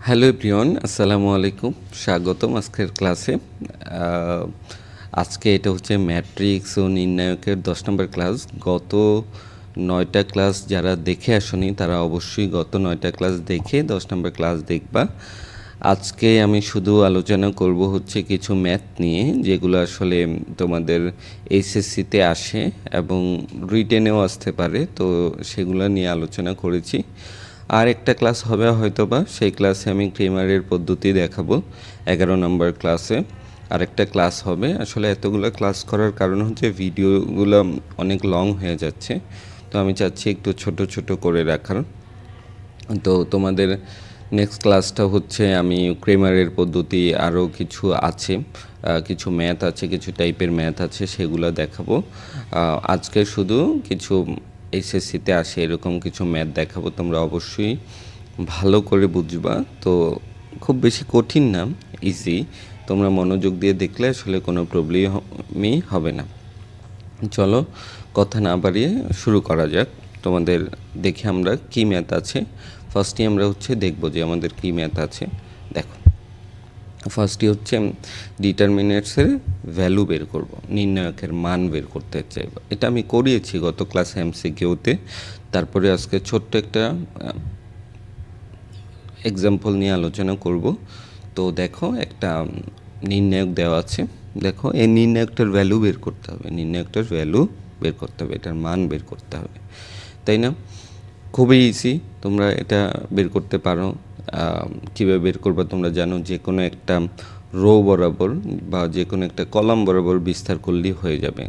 Hello everyone, আসসালামু আলাইকুম। স্বাগতম আজকের ক্লাসে। আজকে এটা হচ্ছে ম্যাট্রিক্স ও নির্ণায়কের 10 নম্বর ক্লাস। গত 9টা ক্লাস যারা দেখে আসনি তারা অবশ্যই গত 9টা ক্লাস দেখে 10 নম্বর ক্লাস দেখবা। আজকে আমি শুধু আলোচনা করব হচ্ছে কিছু ম্যাথ নিয়ে, যেগুলো আসলে তোমাদের এইচএসসিতে আসে এবং রিটেনেও আসতে পারে, তো সেগুলো নিয়ে আলোচনা করেছি। আর একটা ক্লাস হবে হয়তোবা, সেই ক্লাসে আমি ক্রেমারের পদ্ধতি দেখাবো 11 নম্বর ক্লাসে। আরেকটা ক্লাস হবে। আসলে এতগুলো ক্লাস করার কারণ হচ্ছে ভিডিওগুলো অনেক লং হয়ে যাচ্ছে, তো আমি চাচ্ছি একটু ছোট ছোট করে রাখার। তো তোমাদের নেক্সট ক্লাসটা হচ্ছে আমি ক্রেমারের পদ্ধতি, আরও কিছু আছে, কিছু ম্যাথ আছে, কিছু টাইপের ম্যাথ আছে, সেগুলো দেখাবো। আজকে শুধু কিছু এইচএসসিতে আসে এরকম কিছু ম্যাথ দেখাবো, তোমরা অবশ্যই ভালো করে বুঝবা। তো খুব বেশি কঠিন না, ইজি। তোমরা মনোযোগ দিয়ে দেখলে আসলে কোনো প্রবলেমই হবে না। চলো কথা না বাড়িয়ে শুরু করা যাক। তোমাদের দেখে আমরা কী ম্যাথ আছে ফার্স্টে আমরা হচ্ছে দেখব যে আমাদের কী ম্যাথ আছে। দেখো, ফার্স্টই হচ্ছে ডিটারমিনেটসের ভ্যালু বের করব, নির্ণায়কের মান বের করতে চাইব। এটা আমি করিয়েছি গত ক্লাস এমসিকিউতে। তারপরে আজকে ছোট্ট একটা এক্সাম্পল নিয়ে আলোচনা করব। তো দেখো, একটা নির্ণায়ক দেওয়া আছে। দেখো, এই নির্ণায়কটার ভ্যালু বের করতে হবে, নির্ণায়কটার ভ্যালু বের করতে হবে, এটার মান বের করতে হবে, তাই না? খুবই ইজি, তোমরা এটা বের করতে পারো। কীভাবে বের করবে তোমরা জানো, যে কোনো একটা রো বরাবর বা যে কোনো একটা কলাম বরাবর বিস্তার করলেই হয়ে যাবে।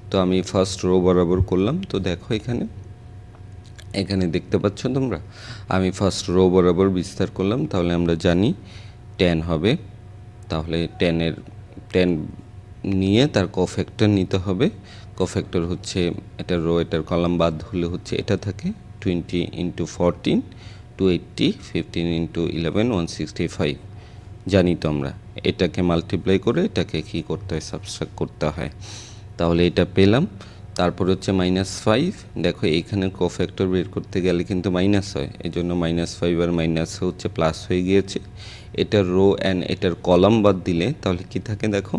তো আমি ফার্স্ট রো বরাবর করলাম। তো দেখো, এখানে দেখতে পাচ্ছ তোমরা, আমি ফার্স্ট রো বরাবর বিস্তার করলাম। তাহলে আমরা জানি 10 হবে। তাহলে 10 নিয়ে তার কোফ্যাক্টর নিতে হবে। কোফ্যাক্টর হচ্ছে এটা রো, এটার কলাম বাদ হলে হচ্ছে এটা থাকে 20 × 14 280, 15 × 11 165। জানি তো আমরা এটাকে মাল্টিপ্লাই করে এটাকে কী করতে হয়, সাবট্রাক্ট করতে হয়। তাহলে এটা পেলাম। তারপর হচ্ছে -5। দেখো, এইখানে কোফ্যাক্টর বের করতে গেলে কিন্তু মাইনাস হয়, এই জন্য -5 আর মাইনাস হচ্ছে প্লাস হয়ে গিয়েছে। এটার রো অ্যান্ড এটার কলাম বাদ দিলে তাহলে কি থাকে দেখো,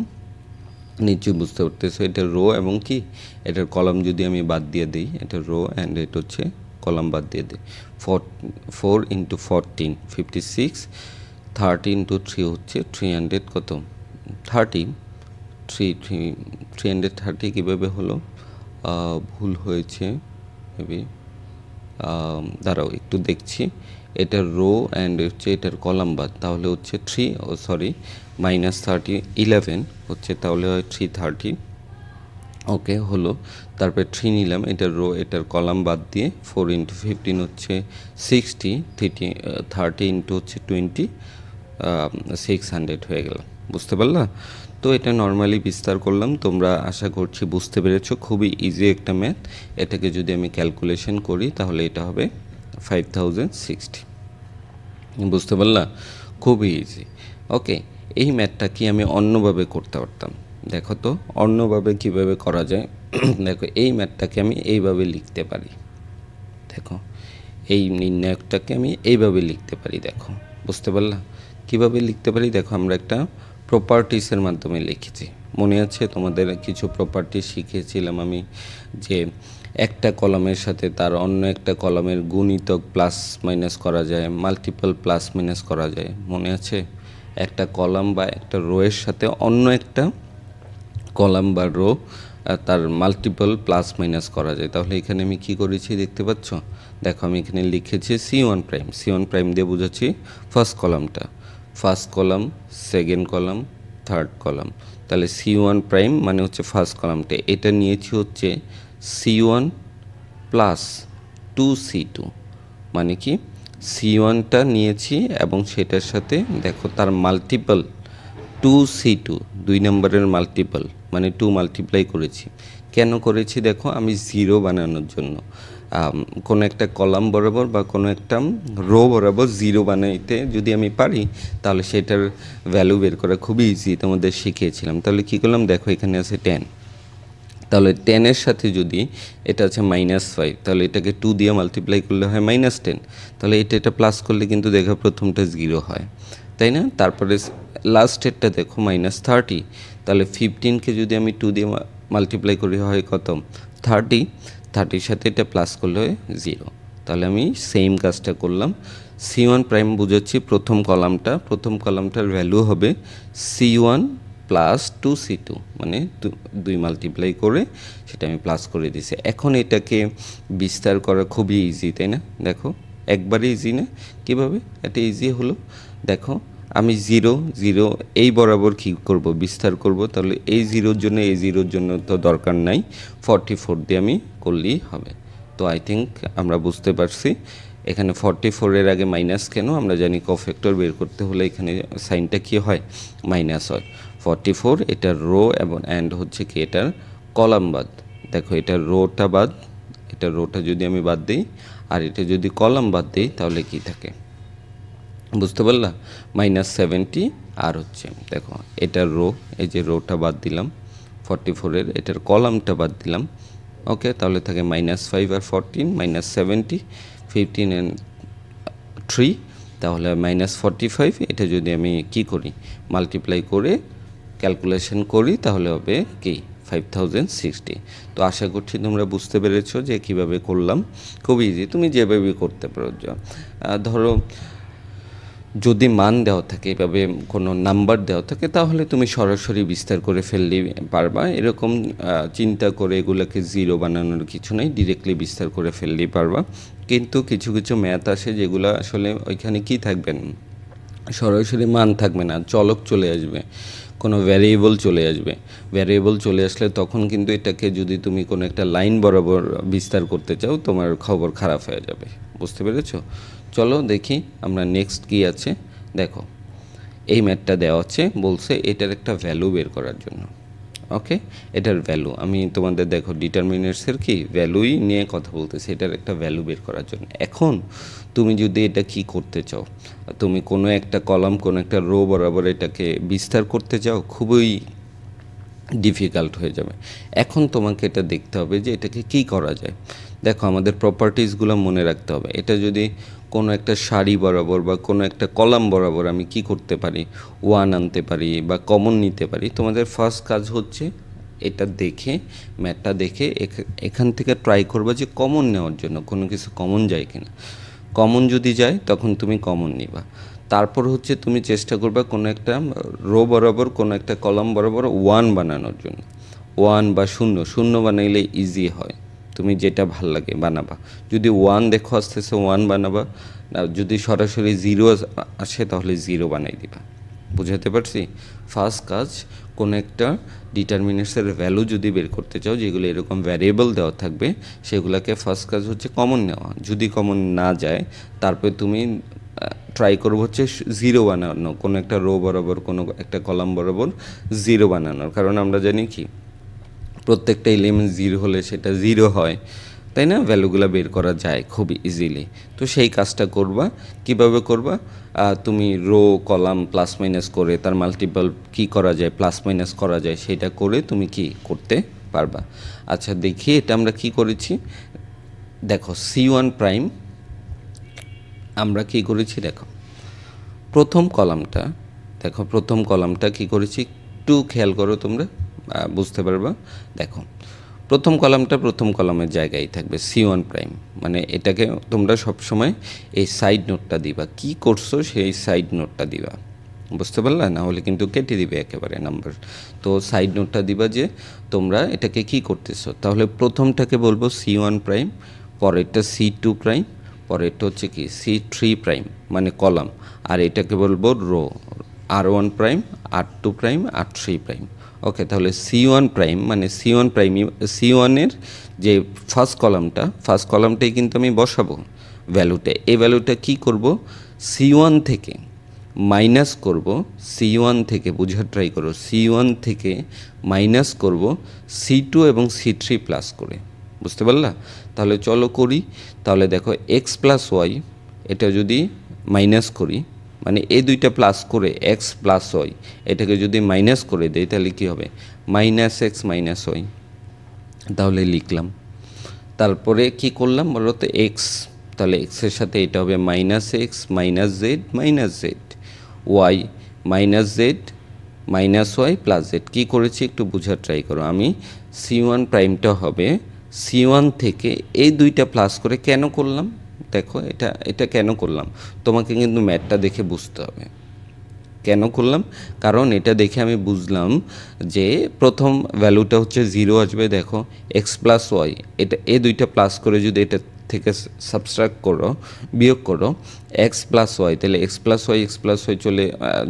নিশ্চয়ই বুঝতে পারতেছো। এটার রো এবং কি এটার কলাম যদি আমি বাদ দিয়ে দিই, এটার রো অ্যান্ড এটা হচ্ছে কলাম বাদ দিয়ে দিই। 4 × 14 56, 30 × 3 হচ্ছে 300 কত 30, 330 কীভাবে হলো, ভুল হয়েছে মেবি, দাঁড়াও একটু দেখছি। এটার রো অ্যান্ড হচ্ছে এটার কলাম বাদ, তাহলে হচ্ছে -30 11 হচ্ছে, তাহলে হয় 330। ওকে, হলো। তারপরে 3 নিলাম, এটার রো এটার কলাম বাদ দিয়ে 4 × 15 হচ্ছে 60, 30 হচ্ছে 20, 600 হয়ে গেল। বুঝতে পারলা? তো এটা নর্মালি বিস্তার করলাম, তোমরা আশা করছি বুঝতে পেরেছো। খুবই ইজি একটা ম্যাথ। এটাকে যদি আমি ক্যালকুলেশন করি তাহলে এটা হবে 5060। বুঝতে পারলা? খুবই ইজি। ওকে, এই ম্যাথটা কি আমি অন্যভাবে করতে পারতাম? দেখো তো অন্যভাবে কিভাবে করা যায়। দেখো, এই ম্যাথটাকে আমি এইভাবে লিখতে পারি। দেখো, এই নির্ণায়কটাকে আমি এইভাবে লিখতে পারি। দেখো, বুঝতে পারলা কীভাবে লিখতে পারি? দেখো, আমরা একটা প্রপার্টিসের মাধ্যমে লিখেছি। মনে আছে তোমাদের কিছু প্রপার্টি শিখেছিলাম আমি, যে একটা কলামের সাথে তার অন্য একটা কলামের গুণিতক প্লাস মাইনাস করা যায়, মাল্টিপল প্লাস মাইনাস করা যায়। মনে আছে? একটা কলাম বা একটা রো এর সাথে অন্য একটা কলাম বা রো তার মাল্টিপল প্লাস মাইনাস করা যায়। তাহলে এখানে আমি কি করেছি দেখতে পাচ্ছ? দেখো, আমি এখানে লিখেছি C1 দিয়ে বোঝাচ্ছি ফার্স্ট কলামটা, first column, second column, third column. তাহলে C1 মানে হচ্ছে ফার্স্ট কলামটা, এটা নিয়েছি হচ্ছে C1 প্লাস 2C2, মানে কি C1টা নিয়েছি এবং সেটার সাথে দেখো তার মাল্টিপল 2C2, 2 নম্বরের মাল্টিপল, মানে 2 মাল্টিপ্লাই করেছি। কেন করেছি? দেখো, আমি 0 বানানোর জন্য। কোনো একটা কলাম বরাবর বা কোনো একটা রো বরাবর 0 বানাইতে যদি আমি পারি, তাহলে সেটার ভ্যালু বের করা খুবই ইজি, তোমাদের শিখিয়েছিলাম। তাহলে কী করলাম? দেখো, এখানে আছে 10, তাহলে 10-এর সাথে যদি এটা আছে -5, তাহলে এটাকে 2 দিয়ে মাল্টিপ্লাই করলে হয় -10, তাহলে এটা প্লাস করলে কিন্তু দেখো প্রথমটা 0 হয়, তাই না? তারপরে লাস্টেরটা দেখো -30, তাহলে 15কে যদি আমি 2 দিয়ে মাল্টিপ্লাই করি হয় কত? 30 সাথে এটা প্লাস করলে হয় 0। তাহলে আমি সেম কাজটা করলাম। C1 প্রাইম বুঝাচ্ছি প্রথম কলামটার ভ্যালু হবে C1 প্লাস 2C2, মানে 2 মাল্টিপ্লাই করে সেটা আমি প্লাস করে দিছি। এখন এটাকে বিস্তার করা খুবই ইজি, তাই না? দেখো একবারে ইজি না, কীভাবে এটা ইজি হলো দেখো, আমি 0 এই বরাবর কী করব? বিস্তার করব। তাহলে এই 0-র জন্য তো দরকার নাই, 44 দিয়ে আমি করলেই হবে। তো আই থিঙ্ক আমরা বুঝতে পারছি এখানে 44-এর আগে মাইনাস কেন, আমরা জানি কোফ্যাক্টর বের করতে হলে এখানে সাইনটা কী হয়? মাইনাস হয়। 44 এটার রো এবং অ্যান্ড হচ্ছে কি এটার কলাম বাদ। দেখো এটার রোটা যদি আমি বাদ দিই আর এটা যদি কলাম বাদ দিই তাহলে কি থাকে বুঝতে পারলা? -70 আর হচ্ছে দেখো এটার রো, এই যে রোটা বাদ দিলাম 44-এর, এটার কলামটা বাদ দিলাম। ওকে, তাহলে থাকে -5 আর 14, -70, 15 অ্যান্ড 3, তাহলে -45। এটা যদি আমি কি করি? মাল্টিপ্লাই করে ক্যালকুলেশন করি তাহলে হবে কি 5060। তো আশা করছি তোমরা বুঝতে পেরেছো যে কিভাবে করলাম। খুব ইজি, তুমি যেভাবে করতে পারো। ধরো যদি মান দেওয়া থাকে, এভাবে কোনো নাম্বার দেওয়া থাকে, তাহলে তুমি সরাসরি বিস্তার করে ফেললেই পারবা। এরকম চিন্তা করে এগুলোকে 0 বানানোর কিছু নেই, ডিরেক্টলি বিস্তার করে ফেললেই পারবা। কিন্তু কিছু কিছু ম্যাথ আসে যেগুলো আসলে ওইখানে কি থাকবে না, সরাসরি মান থাকবে না, চলক চলে আসবে, কোনো ভ্যারিয়েবল চলে আসলে তখন কিন্তু এটাকে যদি তুমি কোনো একটা লাইন বরাবর বিস্তার করতে চাও, তোমার খবর খারাপ হয়ে যাবে। বুঝতে পেরেছো? চলো দেখি আমরা নেক্সট কী আছে। দেখো এই ম্যাথটা দেওয়া আছে, বলছে এটার একটা ভ্যালু বের করার জন্য। ওকে, এটার ভ্যালু আমি তোমাদের দেখো ডিটারমিনেন্টসের কি ভ্যালুই নিয়ে কথা বলতেছি, এটার একটা ভ্যালু বের করার জন্য। এখন তুমি যদি এটা কি করতে চাও, তুমি কোনো একটা কলাম কোনো একটা রো বরাবর এটাকে বিস্তার করতে চাও, খুবই ডিফিকাল্ট হয়ে যাবে। এখন তোমাকে এটা দেখতে হবে যে এটাকে কি করা যায়। দেখো আমাদের প্রপার্টিসগুলো মনে রাখতে হবে। এটা যদি কোনো একটা সারি বরাবর বা কোনো একটা কলাম বরাবর আমি কি করতে পারি, 1 আনতে পারি বা কমন নিতে পারি। তোমাদের ফার্স্ট কাজ হচ্ছে এটা দেখে, ম্যাথটা দেখে এখান থেকে ট্রাই করবা যে কমন নেওয়ার জন্য কোনো কিছু কমন যায় কিনা। কমন যদি যায় তখন তুমি কমন নিবা। তারপর হচ্ছে তুমি চেষ্টা করবে কোনো একটা রো বরাবর কোনো একটা কলাম বরাবর 1 বানানোর জন্য। 1 বা 0 বানাইলে ইজি হয়, তুমি যেটা ভাল লাগে বানাবা। যদি 1 দেখো আসতেছে 1 বানাবা, যদি সরাসরি 0 আসে তাহলে 0 বানাই দিবা। বুঝাতে পারছি? ফার্স্ট কাজ কোনো একটা ডিটারমিনেন্টসের ভ্যালু যদি বের করতে চাও, যেগুলো এরকম ভ্যারিয়েবল দেওয়া থাকবে, সেগুলোকে ফার্স্ট কাজ হচ্ছে কমন নেওয়া। যদি কমন না যায় তারপরে তুমি ট্রাই করবো হচ্ছে 0 বানানো, কোনো একটা রো বরাবর কোনো একটা কলাম বরাবর 0 বানানোর। কারণ আমরা জানি কি প্রত্যেকটা এলিমেন্ট 0 হলে সেটা 0 হয়, তাই না? ভ্যালুগুলো বের করা যায় খুব ইজিলি। তো সেই কাজটা করবা। কিভাবে করবা? তুমি রো কলাম প্লাস মাইনাস করে তার মাল্টিপল কী করা যায়, প্লাস মাইনাস করা যায়, সেটা করে তুমি কি করতে পারবা। আচ্ছা দেখি এটা আমরা কি করেছি। দেখো C1 প্রাইম আমরা কি করেছি, দেখো প্রথম কলামটা কি করেছি একটু খেয়াল করো, তোমরা বুঝতে পারবা। দেখো প্রথম কলামের জায়গায় থাকবে C1 প্রাইম, মানে এটাকে তোমরা সবসময় এই সাইড নোটটা দিবা, কি করছো সেই সাইড নোটটা দিবা। বুঝতে পারলা? না হলে কিন্তু কেটে দিবে একেবারে নাম্বার। তো সাইড নোটটা দিবা যে তোমরা এটাকে কি করতেছো। তাহলে প্রথমটাকে বলবো C1 প্রাইম, পরেরটা C2 প্রাইম, পরেরটা হচ্ছে কি C3 প্রাইম মানে কলাম, আর এটাকে বলবো row, R1 prime, R2 prime, R3 prime. Okay, তাহলে C1 প্রাইম মানে C1-এর যে ফার্স্ট কলামটাই কিন্তু আমি বসাবো ভ্যালুটা। এই ভ্যালুটা কি করব, C1 থেকে মাইনাস করব, C1 থেকে বোঝার ট্রাই করো, C1 থেকে মাইনাস করব C2 এবং C3 প্লাস করে। বুঝতে পারলা? তাহলে চলো করি। তাহলে দেখো x প্লাস ওয়াই, এটা যদি মাইনাস করি, মানে এই দুইটা প্লাস করে এক্স প্লাস ওয়াই, এটাকে যদি মাইনাস করে দেই তাহলে কী হবে, -x - y। তাহলে লিখলাম। তারপরে কি করলাম বলো তো, এক্স, তাহলে এক্সের সাথে এটা হবে minus x minus z minus z, y minus z minus y plus z. কী করেছি একটু বোঝার ট্রাই করো। আমি C1 প্রাইমটা হবে C1 থেকে এই দুইটা প্লাস করে কেন করলাম দেখো, এটা কেন করলাম তোমাকে কিন্তু ম্যাথটা দেখে বুঝতে হবে। কেন করলাম, কারণ এটা দেখে আমি বুঝলাম যে প্রথম ভ্যালুটা হচ্ছে 0 আসবে। দেখো এক্স প্লাস ওয়াই, এটা এই দুইটা প্লাস করে যদি এটা থেকে সাবস্ট্রাক্ট করো, বিয়োগ করো এক্স প্লাস ওয়াই, তাহলে এক্স প্লাস ওয়াই চলে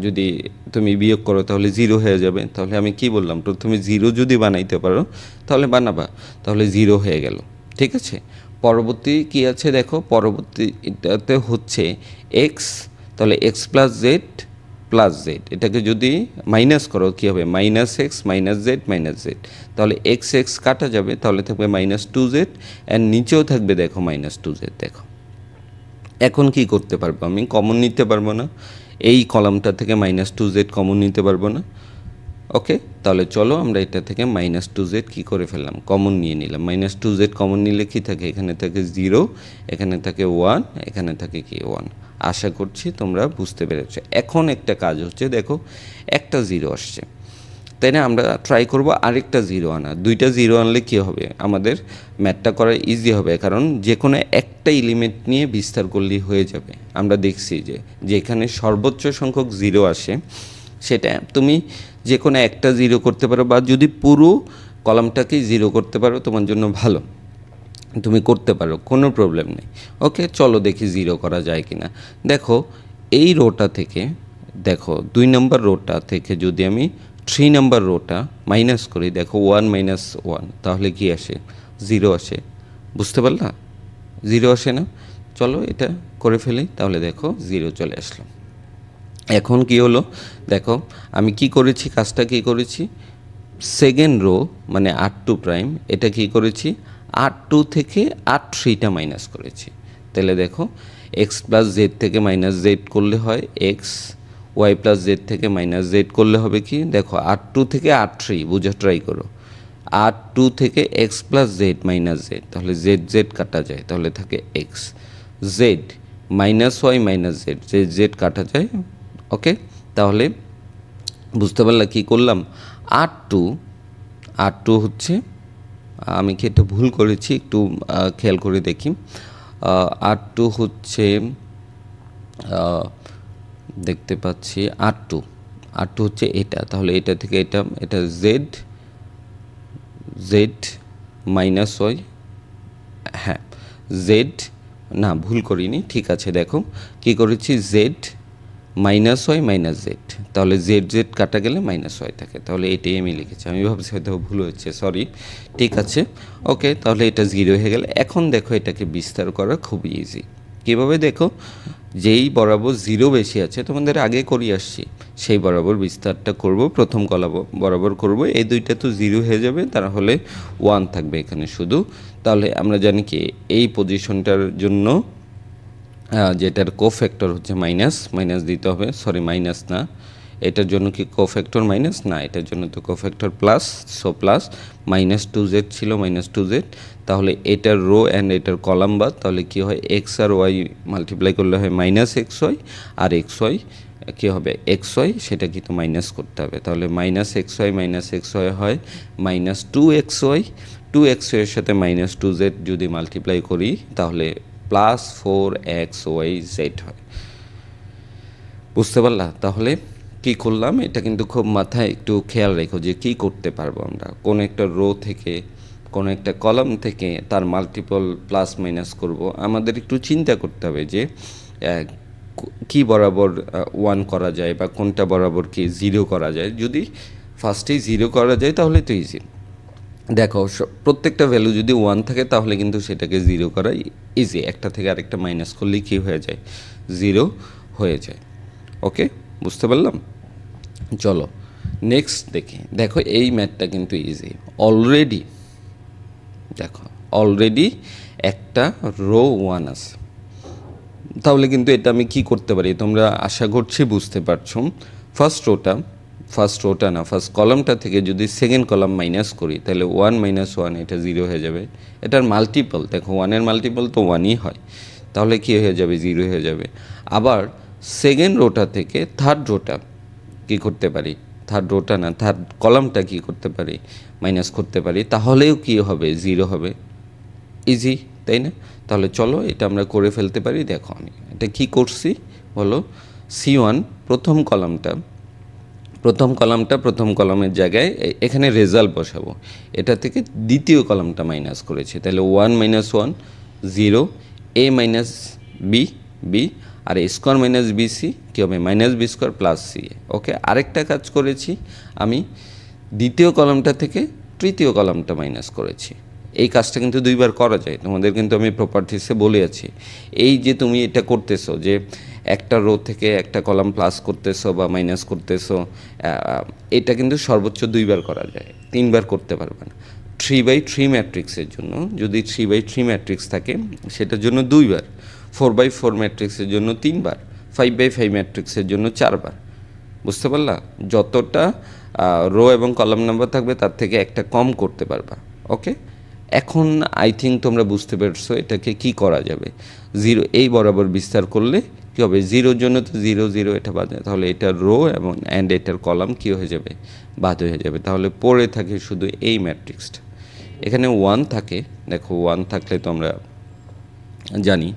যদি তুমি বিয়োগ করো তাহলে 0 হয়ে যাবে। তাহলে আমি কি বললাম, প্রথমে 0 যদি বানাইতে পারো তাহলে বানাবা, তাহলে 0 হয়ে গেল। ঠিক আছে, পরবর্তী কি আছে দেখো, পরবর্তীটাতে হচ্ছে এক্স, তাহলে x plus Z plus Z, এটাকে যদি মাইনাস করো কী হবে, minus x minus z minus z, তাহলে এক্স এক্স কাটা যাবে, তাহলে থাকবে মাইনাস 2z, অ্যান্ড নিচেও থাকবে দেখো মাইনাস 2z। দেখো এখন কি করতে পারবো, আমি কমন নিতে পারবো না, এই কলামটা থেকে মাইনাস 2z কমন নিতে পারবো না। ওকে, তাহলে চলো আমরা এটা থেকে মাইনাস 2z কী করে ফেললাম, কমন নিয়ে নিলাম। মাইনাস 2z কমন নিলে কী থাকে, এখানে থাকে 0, এখানে থাকে 1, এখানে থাকে কি 1। আশা করছি তোমরা বুঝতে পেরেছো। এখন একটা কাজ হচ্ছে, দেখো একটা 0 আসছে, তাই না, আমরা ট্রাই করব আরেকটা 0 আনা। দুইটা 0 আনলে কী হবে, আমাদের ম্যাথটা করা ইজি হবে, কারণ যে কোনো একটা এলিমেন্ট নিয়ে বিস্তার করলেই হয়ে যাবে। আমরা দেখছি যে যেখানে সর্বোচ্চ সংখ্যক 0 আসে সেটা তুমি যে কোনো একটা 0 করতে পারো, বা যদি পুরো কলামটাকেই 0 করতে পারো তোমার জন্য ভালো, তুমি করতে পারো, কোনো প্রবলেম নেই। ওকে, চলো দেখি 0 করা যায় কি না। দেখো এই রোটা থেকে, দেখো 2 নম্বর রোটা থেকে যদি আমি 3 নম্বর রোটা মাইনাস করি, দেখো 1 মাইনাস 1, তাহলে কি আসে, 0 আসে। বুঝতে পারলা, 0 আসে না। চলো এটা করে ফেলি, তাহলে দেখো 0 চলে আসলো। এখন কি হলো দেখো, আমি কি করেছি, কাজটা কি করেছি, সেকেন্ড রো মানে R2 প্রাইম, এটা কি করেছি, R2 থেকে R3টা মাইনাস করেছি। তাহলে দেখো এক্স প্লাস জেড থেকে মাইনাস জেড করলে হয় এক্স, ওয়াই প্লাস জেড থেকে মাইনাস জেড করলে হবে কি, দেখো R2 থেকে R3 বোঝা ট্রাই করো, R2 থেকে x plus z minus z, তাহলে জেড জেড কাটা যায়, তাহলে থাকে x, z minus y minus z, z z কাটা যায়। ওকে, তাহলে বুঝতে পারলা কী করলাম, R2 হচ্ছে, আমি কি এটা ভুল করেছি একটু খেয়াল করে দেখি, R2 হচ্ছে, দেখতে পাচ্ছি R2 হচ্ছে এটা, তাহলে এটা থেকে এটা জেড মাইনাস ওয়াই, হ্যাঁ জেড, না ভুল করিনি, ঠিক আছে। দেখো কি করেছি, z minus y minus z, তাহলে জেড জেড কাটা গেলে মাইনাস ওয়াই থাকে, তাহলে এটাই আমি লিখেছি। আমি ভাবছি হয়তো ভুল হচ্ছে, সরি। ঠিক আছে, ওকে, তাহলে এটা 0 হয়ে গেলে। এখন দেখো এটাকে বিস্তার করা খুবই ইজি। কীভাবে দেখো, যেই বরাবর 0 বেশি আছে, তোমাদের আগে করিয়ে আসছি, সেই বরাবর বিস্তারটা করব, প্রথম কলা বরাবর করব, এই দুইটা তো 0 হয়ে যাবে, তাহলে 1 থাকবে এখানে শুধু। তাহলে আমরা জানি কি এই পজিশনটার জন্য যেটার কোফ্যাক্টর হচ্ছে মাইনাস দিতে হবে, সরি মাইনাস না, এটার জন্য কি কোফ্যাক্টর মাইনাস না, এটার জন্য তো cofactor plus, so plus minus 2z ছিল, মাইনাস 2z, তাহলে এটার রো অ্যান্ড এটার কলাম বাদ, তাহলে কি হয়, এক্স আর ওয়াই মাল্টিপ্লাই করলে হয় মাইনাস এক্স ওয়াই, আর এক্স ওয়াই কী হবে, এক্স ওয়াই, সেটা কিন্তু মাইনাস করতে হবে, তাহলে মাইনাস এক্স ওয়াই হয় মাইনাস 2xy, 2xy এর সাথে মাইনাস 2z যদি মাল্টিপ্লাই করি তাহলে প্লাস 4xyz হয়। বুঝতে পারলা, তাহলে কি করলাম, এটা কিন্তু খুব মাথায় একটু খেয়াল রেখো যে কী করতে পারবো আমরা, কোন একটা রো থেকে কোন একটা কলাম থেকে তার মাল্টিপল প্লাস মাইনাস করব, আমাদের একটু চিন্তা করতে হবে যে কি বরাবর 1 করা যায় বা কোনটা বরাবর কি 0 করা যায়। যদি ফার্স্টেই 0 করা যায় তাহলে তো ইজি। দেখো প্রত্যেকটা ভ্যালু যদি 1 থাকে তাহলে কিন্তু সেটাকে 0 করা ইজি, একটা থেকে আরেকটা মাইনাস করলেই কী হয়ে যায়, 0 হয়ে যায়। ওকে, বুঝতে পারলাম। চলো নেক্সট দেখি। দেখো এই ম্যাথটা কিন্তু ইজি, অলরেডি একটা রো 1 আছে, তাহলে কিন্তু এটা আমি কি করতে পারি, তোমরা আশা করছি বুঝতে পারছো। ফার্স্ট রোটা ফার্স্ট রোটা না, ফার্স্ট কলামটা থেকে যদি সেকেন্ড কলাম মাইনাস করি তাহলে 1 - 1 এটা 0 হয়ে যাবে। এটার মাল্টিপল দেখো, 1-এর মাল্টিপল তো 1ই হয়, তাহলে কী হয়ে যাবে, 0 হয়ে যাবে। আবার সেকেন্ড রোটা থেকে থার্ড রোটা কী করতে পারি, থার্ড রোটা না, থার্ড কলামটা কী করতে পারি, মাইনাস করতে পারি, তাহলেও কী হবে, 0 হবে। ইজি, তাই না? তাহলে চলো এটা আমরা করে ফেলতে পারি। দেখো আমি এটা কী করছি বলো, C1 প্রথম কলামটা, প্রথম কলামের জায়গায় এখানে রেজাল্ট বসাবো, এটা থেকে দ্বিতীয় কলামটা মাইনাস করেছি, তাহলে 1 - 1 0, a মাইনাস বি বি, আর a square minus b c কী হবে, minus b square plus c a. Okay, আরেকটা কাজ করেছি আমি, দ্বিতীয় কলামটা থেকে তৃতীয় কলামটা মাইনাস করেছি। এই কাজটা কিন্তু দুইবার করা যায়, তোমাদের কিন্তু আমি প্রপার্টিসে বলে আছি। এই যে তুমি এটা করতেছো, যে একটা রো থেকে একটা কলাম প্লাস করতেছো বা মাইনাস করতেছো, এটা কিন্তু সর্বোচ্চ দুইবার করা যায়, তিনবার করতে পারবে না। 3/3 ম্যাট্রিক্সের জন্য যদি 3/3 ম্যাট্রিক্স থাকে সেটার জন্য দুইবার, 4/4 ম্যাট্রিক্সের জন্য তিনবার, 5/5 ম্যাট্রিক্সের জন্য চারবার। বুঝতে পারলা? যতটা রো এবং কলাম নাম্বার থাকবে তার থেকে একটা কম করতে পারবা। ওকে, এখন আই থিঙ্ক তোমরা বুঝতে পারছো এটাকে কি করা যাবে। 0 এই বরাবর বিস্তার করলে কী হবে, 0-র জন্য তো 0 0 এটা বাদ, তাহলে এটার রো এবং অ্যান্ড এটার কলাম কী হয়ে যাবে, বাদ হয়ে যাবে। তাহলে পড়ে থাকে শুধু এই ম্যাট্রিক্সটা। এখানে 1 থাকে, দেখো 1 থাকলে তো আমরা জানি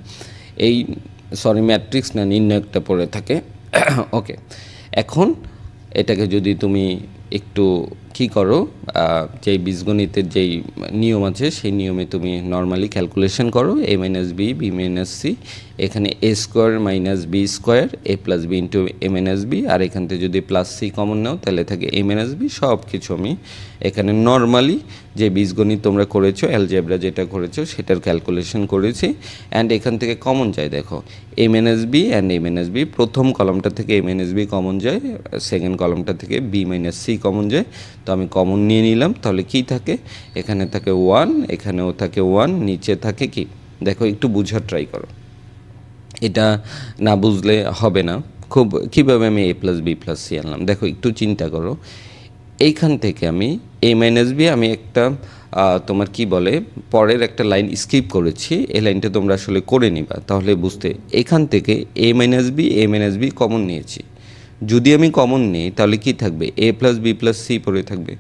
এই, সরি ম্যাট্রিক্স না, নির্ণায়কটা পড়ে থাকে। ওকে, এখন এটাকে যদি তুমি একটু কী করো, যেই বীজগণিতের যেই নিয়ম আছে সেই নিয়মে তুমি নর্মালি ক্যালকুলেশন করো, a - b b - c, এখানে a square minus b square a plus b into a - b, আর এখান থেকে যদি প্লাস সি কমন নাও তাহলে থাকে a - b। সব কিছু আমি এখানে নর্মালি যে বীজগণিত তোমরা করেছো, অ্যালজেব্রা যেটা করেছো সেটার ক্যালকুলেশন করেছি। অ্যান্ড এখান থেকে কমন যায়, দেখো a - b and a - b, প্রথম কলামটা থেকে a - b কমন যায়, সেকেন্ড কলামটা থেকে b - c কমন যায়। তো আমি কমন নিয়ে নিলাম, তাহলে কি থাকে, এখানে থাকে 1, এখানেও থাকে 1, নিচে থাকে কি, দেখো একটু বুঝার ট্রাই করো, এটা না বুঝলে হবে না। খুব কীভাবে আমি a plus b plus c আনলাম, দেখো একটু চিন্তা করো। এইখান থেকে আমি a - b, আমি একটা তোমার কি বলে পরের একটা লাইন স্কিপ করেছি, এই লাইনটা তোমরা আসলে করে নিবা তাহলে বুঝতে। এখান থেকে a - b কমন নিয়েছি, যদি আমি কমন নিই তাহলে কি থাকবে, a plus b plus c পড়ে থাকবে।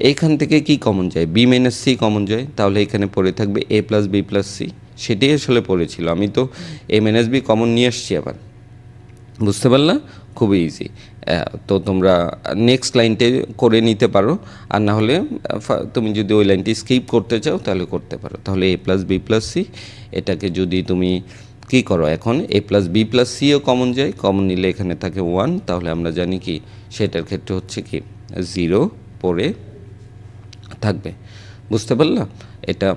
এইখান থেকে কি কমন যায়, b - c কমন যায়, তাহলে এখানে পড়ে থাকবে a plus b plus c. সেটাই আসলে পড়েছিল, আমি তো a - b কমন নিয়ে আসছি আবার। বুঝতে পারলা? খুবই ইজি। তো তোমরা নেক্সট লাইনটি করে নিতে পারো, আর না হলে তুমি যদি ওই লাইনটি স্কিপ করতে চাও তাহলে করতে পারো। তাহলে a plus b plus c, এটাকে যদি তুমি কী করো, এখন a প্লাস বি প্লাস সিও কমন যায়, কমন নিলে এখানে থাকে 1, তাহলে আমরা জানি কি সেটার ক্ষেত্রে হচ্ছে কি 0 পরে থাকবে। বুঝতে পারলা? এটা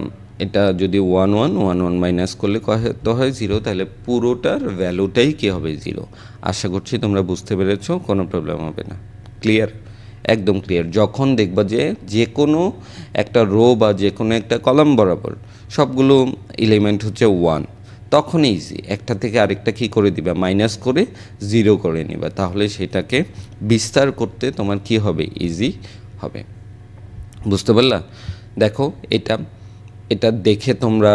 এটা যদি 1 1 1 1 মাইনাস করলে কত হয়, 0, তাহলে পুরোটার ভ্যালুটাই কী হবে, 0। আশা করছি তোমরা বুঝতে পেরেছো, কোনো প্রবলেম হবে না। ক্লিয়ার? একদম ক্লিয়ার। যখন দেখবা যে কোনো একটা রো বা যে কোনো একটা কলাম বরাবর সবগুলো এলিমেন্ট হচ্ছে 1, তখন ইজি, একটা থেকে আরেকটা কী করে দিবা, মাইনাস করে 0 করে নিবা, তাহলে সেটাকে বিস্তার করতে তোমার কি হবে, ইজি হবে। বুঝতে পারলা? দেখো এটা এটা দেখে তোমরা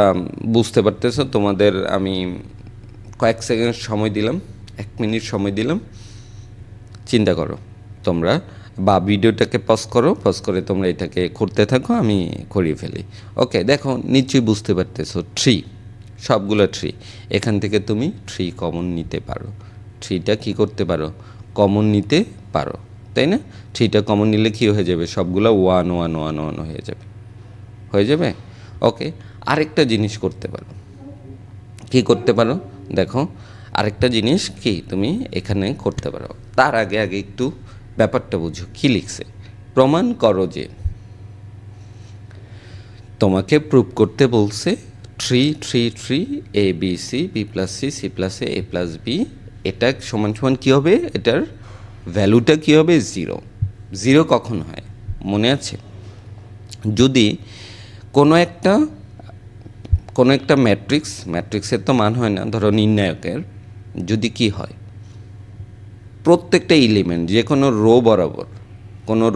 বুঝতে পারতেছো, তোমাদের আমি কয়েক সেকেন্ড সময় দিলাম, 1 মিনিট সময় দিলাম, চিন্তা করো তোমরা, বা ভিডিওটাকে পজ করো, পজ করে তোমরা এটাকে করতে থাকো, আমি করিয়ে ফেলি। ওকে, দেখো নিশ্চয়ই বুঝতে পারতেছো, 3 সবগুলো 3, এখান থেকে তুমি 3 কমন নিতে পারো, 3টা কী করতে পারো, কমন নিতে পারো, তাই না? 3টা কমন নিলে কী হয়ে যাবে, সবগুলো 1 1 1 1 হয়ে যাবে, হয়ে যাবে। ওকে, আরেকটা জিনিস করতে পারো, কী করতে পারো, দেখো আরেকটা জিনিস কি তুমি এখানে করতে পারো, তার আগে একটু ব্যাপারটা বুঝো কী লিখছে। প্রমাণ করো যে, তোমাকে প্রুভ করতে বলছে 3 3 3 a b c b plus c c plus a plus b, এটা সমান সমান কী হবে, এটার ভ্যালুটা কী হবে, 0। 0 কখন হয় মনে আছে, যদি কোনো একটা ম্যাট্রিক্সের তো মান হয় না, ধরো নির্ণায়কের যদি কি হয়, প্রত্যেকটা এলিমেন্ট যে কোনো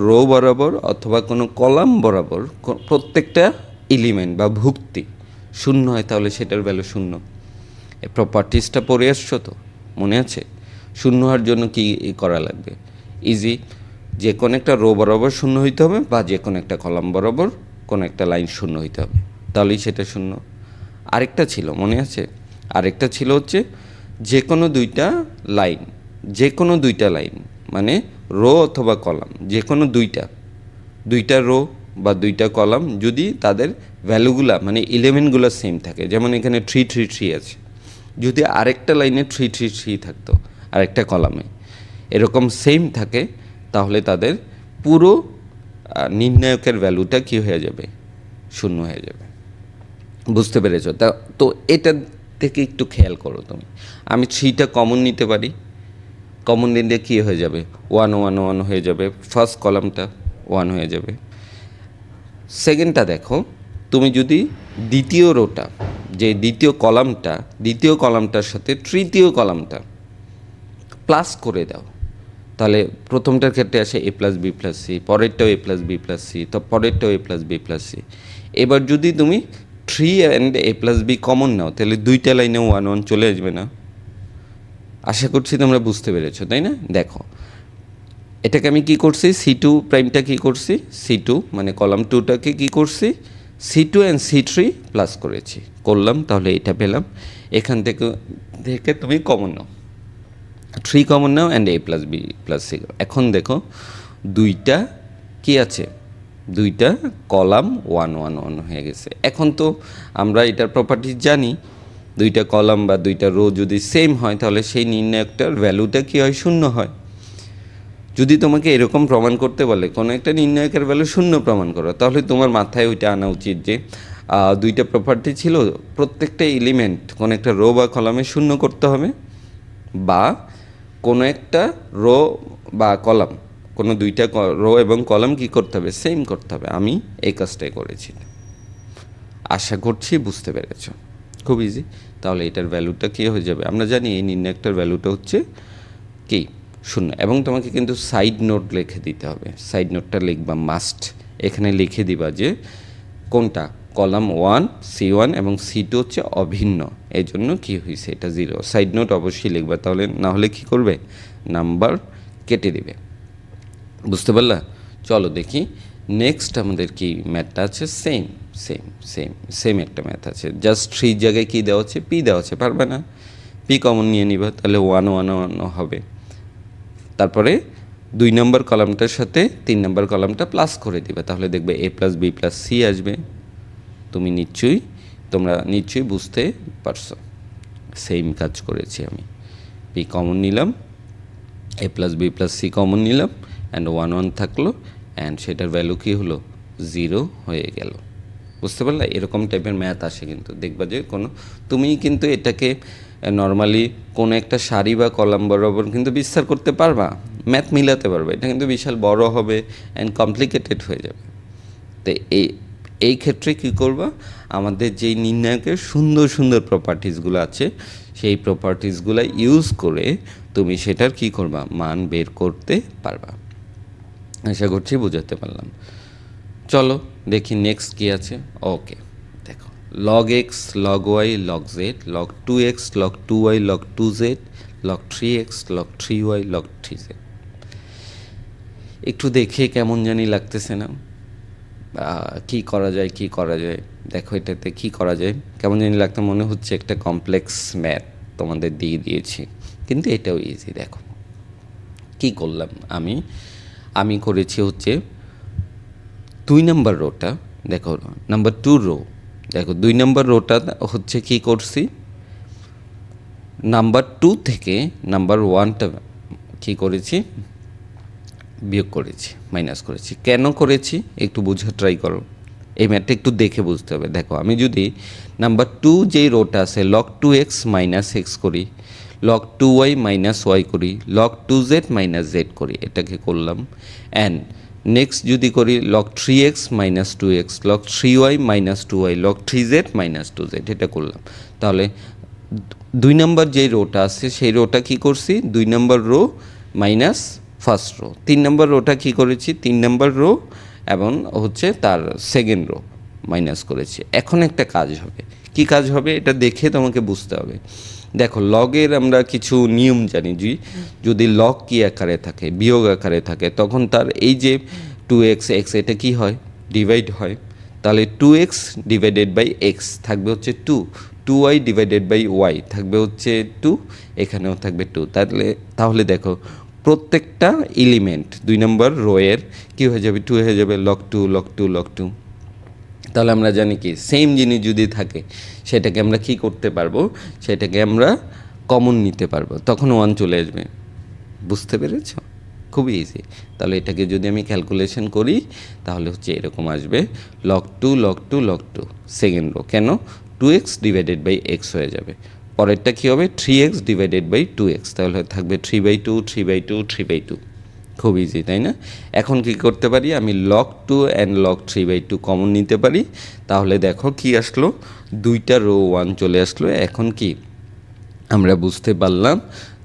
রো বরাবর অথবা কোনো কলাম বরাবর প্রত্যেকটা এলিমেন্ট বা ভুক্তি শূন্য হয়, তাহলে সেটার ভ্যালু শূন্য। এই প্রপার্টিসটা পড়ে আসছো তো, মনে আছে? শূন্য হওয়ার জন্য কি করা লাগবে? ইজি, যে কোনো একটা রো বরাবর শূন্য হইতে হবে বা যে কোনো একটা কলাম বরাবর কোনো একটা লাইন শূন্য হইতে হবে, তাহলেই সেটা শূন্য। আরেকটা ছিল, মনে আছে? আরেকটা ছিল হচ্ছে যে কোনো দুইটা লাইন মানে রো অথবা কলাম, যে কোনো দুইটা রো বা দুইটা কলাম যদি তাদের ভ্যালুগুলা মানে এলিমেন্টগুলো সেম থাকে, যেমন এখানে 3 আছে, যদি আরেকটা লাইনে 3 থাকতো আরেকটা কলামে এরকম সেম থাকে, তাহলে তাদের পুরো নির্ণায়কের ভ্যালুটা কী হয়ে যাবে? শূন্য হয়ে যাবে। বুঝতে পেরেছো? তো এটা থেকে একটু খেয়াল করো তুমি। আমি 3টা কমন নিতে পারি, কমন নিলে কী হয়ে যাবে? 1 হয়ে যাবে, ফার্স্ট কলামটা 1 হয়ে যাবে। সেকেন্ডটা দেখো, তুমি যদি দ্বিতীয় কলামটার সাথে তৃতীয় কলামটা প্লাস করে দাও, তাহলে প্রথমটার ক্ষেত্রে আসে a+b+c, পরেরটাও a+b+c, তো পরেরটাও a+b+c। এবার যদি তুমি 3 অ্যান্ড a+b কমন নাও, তাহলে দুইটা লাইনে 1 চলে আসবে না? আশা করছি তোমরা বুঝতে পেরেছো, তাই না? দেখো, এটাকে আমি কি করছি, C2 প্রাইমটা কি করছি, C2 মানে কলাম 2টাকে কি করছি, C2 অ্যান্ড C3 প্লাস করলাম, তাহলে এটা পেলাম। এখান থেকে তুমি common now, 3 common now and a+b+c। এখন দেখো দুইটা কি আছে, দুইটা কলাম 1 হয়ে গেছে। এখন তো আমরা এটার প্রপার্টিজ জানি, দুইটা কলাম বা দুইটা রো যদি সেম হয়, তাহলে সেই নির্ণায়কটার ভ্যালুটা কী হয়? শূন্য হয়। যদি তোমাকে এরকম প্রমাণ করতে বলে কোনো একটা নির্ণায়কের ভ্যালু শূন্য প্রমাণ করো, তাহলে তোমার মাথায় ওইটা আনা উচিত যে দুইটা প্রপার্টি ছিল, প্রত্যেকটা এলিমেন্ট কোনো একটা রো বা কলামে শূন্য করতে হবে, বা কোনো একটা রো বা কলাম, কোনো দুইটা রো এবং কলাম কি করতে হবে? সেম করতে হবে। আমি এই কাজটাই করেছি। আশা করছি বুঝতে পেরেছ। খুব ইজি। তাহলে এটার ভ্যালুটা কী হয়ে যাবে? আমরা জানি এই নির্ণায়কটার ভ্যালুটা হচ্ছে কি? শূন্য। এবং তোমাকে কিন্তু সাইড নোট লিখে দিতে হবে। সাইড নোটটা লিখবা মাস্ট। এখানে লিখে দিবা যে কোনটা কলাম 1 C1 এবং C2 হচ্ছে অভিন্ন, এই জন্য কী হয়েছে এটা 0। সাইড নোট অবশ্যই লিখবা, তাহলে না হলে কী করবে? নাম্বার কেটে দিবে। বুঝতে পারলা? চলো দেখি নেক্সট আমাদের কি ম্যাথটা আছে। সেম একটা ম্যাথ আছে, জাস্ট 3 জায়গায় কী দেওয়া হচ্ছে? পি দেওয়া হচ্ছে। পারবে না? পি কমন নিয়ে নিবা, তাহলে 1 হবে। তারপরে 2 নম্বর কলামটার সাথে 3 নম্বর কলামটা প্লাস করে দিবে, তাহলে দেখবে a+b+c আসবে। তোমরা নিশ্চয়ই বুঝতে পারছো। সেম কাজ করেছি আমি। পি কমন নিলাম, a+b+c কমন নিলাম, অ্যান্ড 1 থাকলো, অ্যান্ড সেটার ভ্যালু কী হলো? 0 হয়ে গেল। বুঝতে পারলে? এরকম টাইপের ম্যাথ আসে কিন্তু, দেখবা যে তুমি কিন্তু এটাকে নর্মালি কোনো একটা সারি বা কলাম বরাবর কিন্তু বিস্তার করতে পারবা, ম্যাথ মিলাতে পারবে। এটা কিন্তু বিশাল বড় হবে অ্যান্ড কমপ্লিকেটেড হয়ে যাবে। তো এই ক্ষেত্রে কী করবা? আমাদের যেই নির্ণায়কের সুন্দর প্রপার্টিসগুলো আছে, সেই প্রপার্টিসগুলো ইউজ করে তুমি সেটার কী করবা? মান বের করতে পারবা। আশা করছি বোঝাতে পারলাম। চলো দেখি নেক্সট কী আছে। ওকে, দেখো log x log y log z log 2x log 2y log 2z log 3x log 3y log 3z। একটু দেখে কেমন জানি লাগতেছে না? কি করা যায়? দেখো এটাতে কি করা যায়? কেমন জানি লাগতে মনে হচ্ছে একটা কমপ্লেক্স ম্যাথ তোমাদের দিয়েছি, কিন্তু এটাও ইজি। দেখো কি করলাম আমি করেছি হচ্ছে 2 নম্বর রোটা, দেখো নাম্বার 2 রো, দেখো 2 নম্বর রোটা হচ্ছে কি করছি, নাম্বার 2 থেকে নাম্বার 1টা কী করেছি? বিয়োগ করেছি, মাইনাস করেছি। কেন করেছি একটু বোঝার ট্রাই করো। এই ম্যাথটা একটু দেখে বুঝতে হবে। দেখো আমি যদি নাম্বার 2 যেই রোটা আছে log 2x মাইনাস এক্স করি, log 2y মাইনাস ওয়াই করি, log 2z মাইনাস জেড করি, এটাকে করলাম। অ্যান্ড নেক্সট যদি করি log 3x minus 2x, log 3y minus 2y, log 3z minus 2z, এটা করলাম। তাহলে 2 নম্বর যেই রোটা আছে সেই রোটা কী করছি? 2 নম্বর রো মাইনাস ফার্স্ট রো। 3 নম্বর রোটা কী করেছি, 3 নম্বর রো এবং হচ্ছে তার সেকেন্ড রো মাইনাস করেছি। এখন একটা কাজ হবে, কি কাজ হবে এটা দেখে তোমাকে বুঝতে হবে। দেখো লগের আমরা কিছু নিয়ম জানি, যদি লগ কী আকারে থাকে, বিয়োগ আকারে থাকে, তখন তার এই যে 2x x এটা কি হয়, ডিভাইড হয়। তাহলে 2x ডিভাইডেড বাই x থাকবে হচ্ছে 2y ডিভাইডেড বাই y থাকবে হচ্ছে 2, এখানেও থাকবে 2। তাহলে দেখো প্রত্যেকটা এলিমেন্ট 2 নম্বর রোয়ের কী হয়ে যাবে, 2 হয়ে যাবে, log 2 log 2 log 2। তাহলে আমরা জানি কি সেম জিনিস যদি থাকে সেটাকে আমরা কি করতে পারবো, সেটাকে আমরা কমন নিতে পারবো, তখন 1 চলে আসবে। বুঝতে পেরেছ? খুবই ইজি। তাহলে এটাকে যদি আমি ক্যালকুলেশন করি তাহলে হচ্ছে এরকম আসবে, log 2 log 2 log 2 second rho. কেন, 2x ডিভাইডেড বাই x হয়ে যাবে। পরেরটা কী হবে, 3x ডিভাইডেড বাই 2x, তাহলে থাকবে 3/2 3/2 3/2। খুব ইজি, তাই না? এখন কি করতে পারি, আমি log 2 অ্যান্ড log 3/2 কমন নিতে পারি। তাহলে দেখো কি আসলো, দুইটা রো 1 চলে আসলো। এখন কি আমরা বুঝতে পারলাম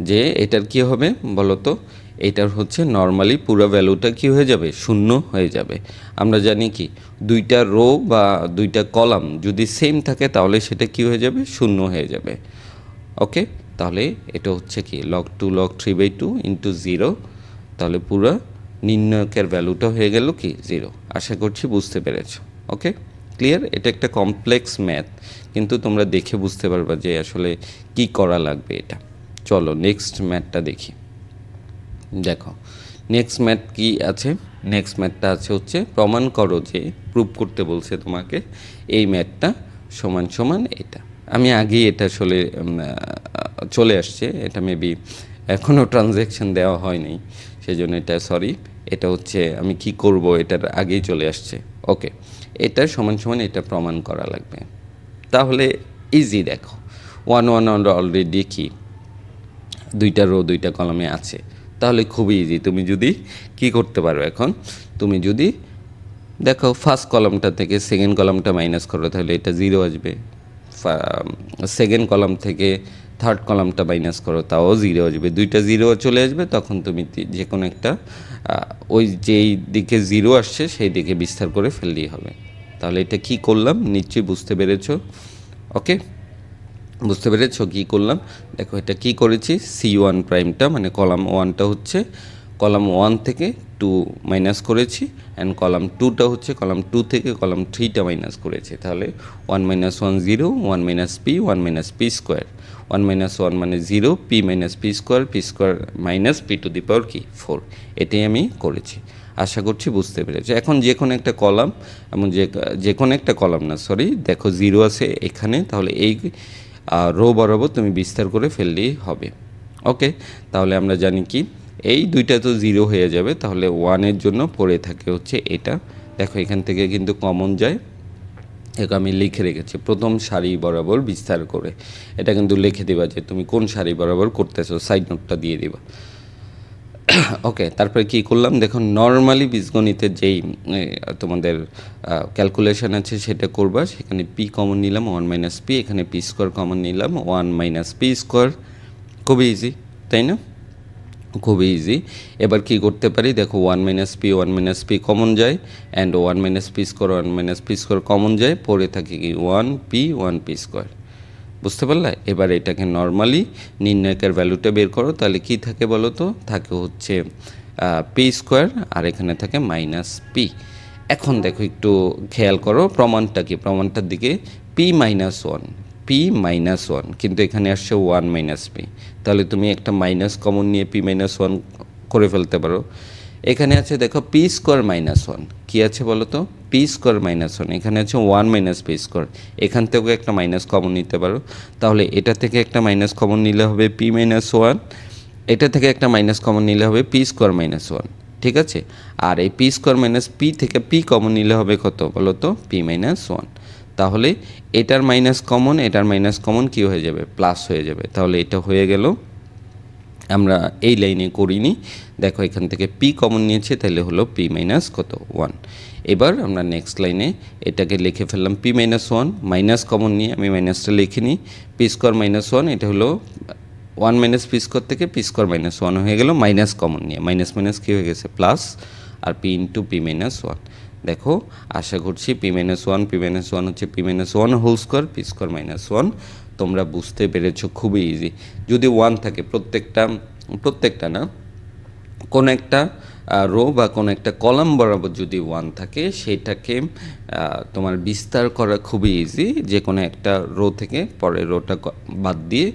যে এটার কি হবে বলো তো, এটার হচ্ছে নর্মালি পুরো ভ্যালুটা কি হয়ে যাবে, 0 হয়ে যাবে। আমরা জানি কি দুইটা রো বা দুইটা কলাম যদি সেম থাকে তাহলে সেটা কি হয়ে যাবে, 0 হয়ে যাবে। ওকে, তাহলে এটা হচ্ছে কি log 2 log 3/2 ইন্টু 0, তাহলে পুরো নির্ণায়কের ভ্যালুটা হয়ে গেল কি 0। আশা করছি বুঝতে পেরেছো। ওকে, ক্লিয়ার? এটা একটা কমপ্লেক্স ম্যাথ, কিন্তু তোমরা দেখে বুঝতে পারবা যে আসলে কি করা লাগবে এটা। চলো নেক্সট ম্যাথটা দেখি। দেখো নেক্সট ম্যাথ কি আছে, নেক্সট ম্যাথটা আছে হচ্ছে প্রমাণ করো যে, প্রুভ করতে বলছে তোমাকে এই ম্যাথটা সমান সমান এটা। আমি আগেই এটা আসলে চলে আসছে, এটা মেবি এখনও ট্রানজ্যাকশন দেওয়া হয়নি, সেই জন্য এটা সরি, এটা হচ্ছে আমি কি করব এটার আগেই চলে আসছে। ওকে, এটা সমান সমান এটা প্রমাণ করা লাগবে। তাহলে ইজি, দেখো 1 1 অলরেডি কি দুইটা রো দুইটা কলামে আছে, তাহলে খুবই ইজি। তুমি যদি কি করতে পারো, এখন তুমি যদি দেখো ফার্স্ট কলামটা থেকে সেকেন্ড কলামটা মাইনাস করো তাহলে এটা 0 আসবে। সেকেন্ড কলাম থেকে থার্ড কলামটা মাইনাস করো তাও 0 আসবে, দুইটা 0 চলে আসবে। তখন তুমি যে কোনো একটা ওই যেই দিকে 0 আসছে সেই দিকে বিস্তার করে ফেললেই হবে। তাহলে এটা কি করলাম নিশ্চয়ই বুঝতে পেরেছো। ওকে, বুঝতে পেরেছো কী করলাম? দেখো এটা কি করেছি, C1 প্রাইমটা মানে কলাম 1টা হচ্ছে কলাম 1 থেকে 2 মাইনাস করেছি, অ্যান্ড কলাম 2টা হচ্ছে কলাম 2 থেকে কলাম 3টা মাইনাস করেছি। তাহলে 1 - 1 0, 1 - p 1 - p স্কোয়ার, 1 - 1 মানে 0, p - p square minus p to the power কি 4। এটাই আমি করেছি। আশা করছি বুঝতে পেরেছি। এখন যে কোনো একটা কলাম, এমন যে কোনো একটা কলাম না সরি, দেখো 0 আছে এখানে, তাহলে এই রো বরাবর তুমি বিস্তার করে ফেললেই হবে। ওকে, তাহলে আমরা জানি কি এই দুইটা তো 0 হয়ে যাবে, তাহলে 1-এর জন্য পড়ে থাকে হচ্ছে এটা। দেখো এখান থেকে কিন্তু কমন যায়, এটা আমি লিখে রেখেছি প্রথম সারি বরাবর বিস্তার করে। এটা কিন্তু লিখে দেবা যে তুমি কোন সারি বরাবর করতেছো, সাইড নোটটা দিয়ে দিবা। ওকে, তারপরে কি করলাম দেখো, নর্মালি বীজগণিতের যেই তোমাদের ক্যালকুলেশন আছে সেটা করবা। সেখানে পি কমন নিলাম 1 - p, এখানে পি স্কোয়ার কমন নিলাম 1 - p স্কোয়ার। খুবই ইজি, তাই না? খুবই ইজি। এবার কি করতে পারি দেখো, 1 - p 1 - p কমন যায়, and 1 - p square 1 - p square common যায়, পরে থাকে কি 1p স্কোয়ার। বুঝতে পারলে? এবার এটাকে নর্মালি নির্ণায়কের ভ্যালুটা বের করো, তাহলে কি থাকে বলো তো, থাকে হচ্ছে পি স্কোয়ার, আর এখানে থাকে -p। এখন দেখো একটু খেয়াল করো প্রমাণটা কি, প্রমাণটার দিকে p-1 কিন্তু এখানে আসছে 1 - p, তাহলে তুমি একটা মাইনাস কমন নিয়ে p-1 করে ফেলতে পারো। এখানে আছে দেখো পি স্কোয়ার -1, কী আছে বলো তো, পি স্কোয়ার -1, এখানে আছে 1 - p স্কোয়ার, এখান থেকেও একটা মাইনাস কমন নিতে পারো। তাহলে এটা থেকে একটা মাইনাস কমন নিলে হবে p-1, এটা থেকে একটা মাইনাস কমন নিলে হবে পি স্কোয়ার -1, ঠিক আছে? আর এই পি স্কোয়ার পি থেকে পি কমন নিলে হবে কত বলো তো, p-1। তাহলে এটার মাইনাস কমন এটার মাইনাস কমন কী হয়ে যাবে, প্লাস হয়ে যাবে। তাহলে এটা হয়ে গেল, আমরা এই লাইনে করিনি। দেখো এখান থেকে পি কমন নিয়েছে, তাহলে হলো p-1। এবার আমরা নেক্সট লাইনে এটাকে লিখে ফেললাম p-1, মাইনাস কমন নিয়ে আমি মাইনাসটা লিখে নিই, পি স্কোয়ার -1, এটা হলো ওয়ান মাইনাস পি স্কোয়ার থেকে পি স্কোয়ার মাইনাস ওয়ান হয়ে গেল, মাইনাস কমন নিয়ে মাইনাস মাইনাস কী হয়ে গেছে প্লাস, আর p into p minus one. দেখো আশা করছি পি মাইনাস ওয়ান হচ্ছে p minus one whole square, p square minus one. তোমরা বুঝতে পেরেছো, খুবই ইজি। যদি ওয়ান থাকে প্রত্যেকটা না, কোনো একটা রো বা কোনো একটা কলাম বরাবর যদি ওয়ান থাকে, সেটাকে তোমার বিস্তার করা খুবই ইজি। যে কোনো একটা রো থেকে পরের রোটা বাদ দিয়ে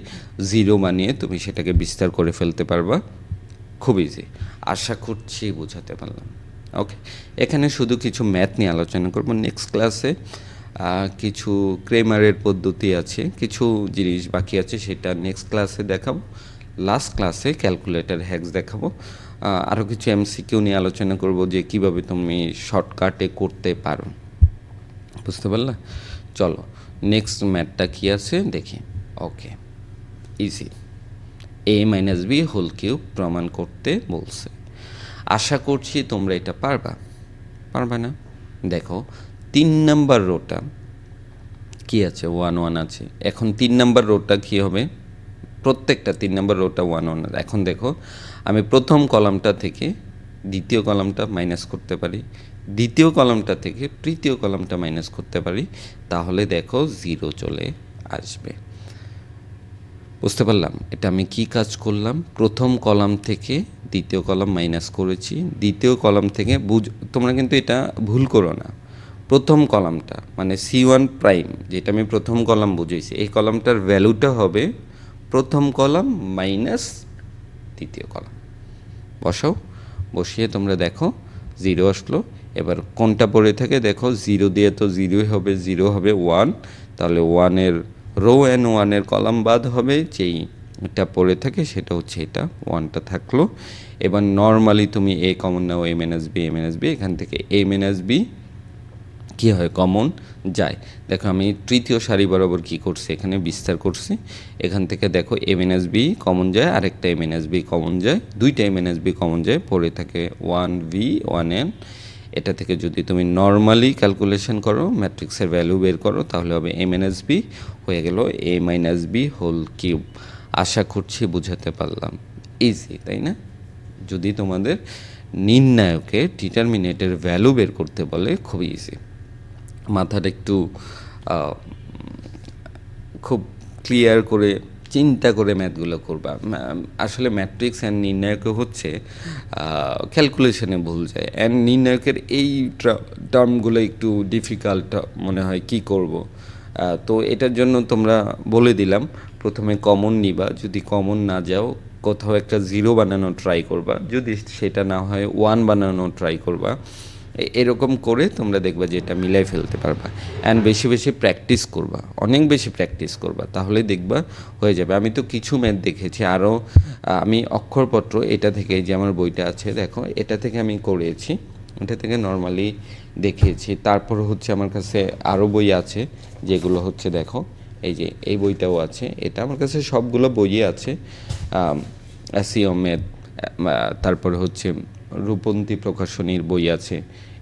জিরো বানিয়ে তুমি সেটাকে বিস্তার করে ফেলতে পারবা, খুব ইজি। আশা করছি বোঝাতে পারলাম। ওকে, এখানে শুধু কিছু ম্যাথ নিয়ে আলোচনা করব। নেক্সট ক্লাসে কিছু ক্রেমারের পদ্ধতি আছে, কিছু জিনিস বাকি আছে, সেটা নেক্সট ক্লাসে দেখাবো। লাস্ট ক্লাসে ক্যালকুলেটর হ্যাক্স দেখাবো। আরও কিছু এমসিকিউ নিয়ে আলোচনা করব, যে কিভাবে তুমি শর্টকাটে করতে পারো। বুঝতে পারলা? চলো নেক্সট ম্যাথটা কী আছে দেখি। ওকে, ইজি। এ মাইনাস বি হোল কিউব প্রমাণ করতে বলছে। আশা করছি তোমরা এটা পারবা না? দেখো 3 নাম্বার রোটা কী আছে, 1 1 আছে। এখন 3 নাম্বার রোটা কী হবে, প্রত্যেকটা 3 নাম্বার রোটা 1 1। এখন দেখো আমি প্রথম কলামটা থেকে দ্বিতীয় কলামটা মাইনাস করতে পারি, দ্বিতীয় কলামটা থেকে তৃতীয় কলামটা মাইনাস করতে পারি, তাহলে দেখো 0 চলে আসবে। বুঝতে পারলাম এটা আমি কি কাজ করলাম? প্রথম কলাম থেকে দ্বিতীয় কলাম মাইনাস করেছি, দ্বিতীয় কলাম থেকে তোমরা কিন্তু এটা ভুল করো না। প্রথম কলামটা মানে C1 প্রাইম, যেটা আমি প্রথম কলাম বুঝেছি, এই কলামটার ভ্যালুটা হবে প্রথম কলাম মাইনাস দ্বিতীয় কলাম। বসিয়ে তোমরা দেখো 0 আসলো। এবার কোনটা পড়ে থাকে দেখো, 0 দিয়ে তো 0ই হবে, 0 হবে 1, তাহলে 1-এর রো অ্যান্ড 1-এর কলাম বাদ হবে, যেই এটা পড়ে থাকে সেটা হচ্ছে এটা, 1টা থাকলো। এবার নর্মালি তুমি a common now, A minus B, এখান থেকে এ মাইনাস বি কী হয়, কমন যায়। দেখো আমি তৃতীয় সারি বরাবর কী করছি, এখানে বিস্তার করছি। এখান থেকে দেখো এ মাইনাস বি কমন যায়, আরেকটা এ মাইনাস বি কমন যায়, দুইটা এ মাইনাস বি কমন যায়, পড়ে থাকে 1v 1n। এটা থেকে যদি তুমি নর্মালি ক্যালকুলেশন করো, ম্যাট্রিক্সের ভ্যালু বের করো, তাহলে হবে এ মাইনাস বি, হয়ে গেল এ মাইনাস বি হোল কিউব। আশা করছি বুঝাতে পারলাম, ইজি তাই না? যদি তোমাদের নির্ণায়কের ডিটারমিনেটের ভ্যালু বের করতে বলে, খুবই ইজি। মাথাটা একটু খুব ক্লিয়ার করে চিন্তা করে ম্যাথগুলো করবা। আসলে ম্যাট্রিক্স অ্যান্ড নির্ণায়ক হচ্ছে ক্যালকুলেশনে ভুল যায়, অ্যান্ড নির্ণায়কের এই টার্মগুলো একটু ডিফিকাল্ট মনে হয়, কি করব। তো এটার জন্য তোমরা বলে দিলাম, প্রথমে কমন নিবা, যদি কমন না যাও কোথাও একটা 0 বানানো ট্রাই করবা, যদি সেটা না হয় 1 বানানো ট্রাই করবা। এরকম করে তোমরা দেখবা যে এটা মিলাই ফেলতে পারবা। অ্যান্ড বেশি বেশি প্র্যাকটিস করবা, অনেক বেশি প্র্যাকটিস করবা, তাহলে দেখবা হয়ে যাবে। আমি তো কিছু ম্যাথ দেখেছি, আরও আমি অক্ষরপত্র এটা থেকে, যে আমার বইটা আছে দেখো, এটা থেকে আমি করেছি, এটা থেকে নর্মালি দেখিয়েছি। তারপর হচ্ছে আমার কাছে আরও বই আছে, যেগুলো হচ্ছে দেখো, এই যে এই বইটাও আছে, এটা আমার কাছে সবগুলো বইই আছে। এসইও ম্যাথ, তারপরে হচ্ছে রূপন্তী প্রকাশনীর বই আছে,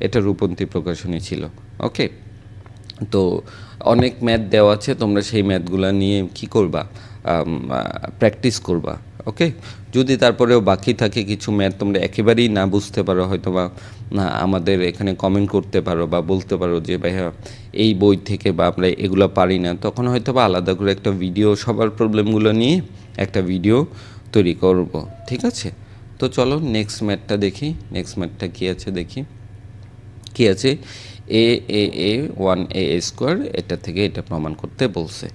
এটা রূপন্তী প্রকাশনী ছিল। ওকে, তো অনেক ম্যাথ দেওয়া আছে, তোমরা সেই ম্যাথগুলো নিয়ে কি করবা, প্র্যাকটিস করবা। ওকে, যদি তারপরেও বাকি থাকে কিছু ম্যাথ, তোমরা একেবারেই না বুঝতে পারো, হয়তো বা আমাদের এখানে কমেন্ট করতে পারো বা বলতে পারো যে ভাইয়া এই বই থেকে বা আমরা এগুলো পারি না, তখন হয়তো বা আলাদা করে একটা ভিডিও, সবার প্রবলেমগুলো নিয়ে একটা ভিডিও তৈরি করব, ঠিক আছে? তো চলো নেক্সট ম্যাথটা দেখি। নেক্সট ম্যাথটা কী আছে দেখি, কী আছে, এ এ এ 1a স্কোয়ার, এটা থেকে এটা প্রমাণ করতে বলছে।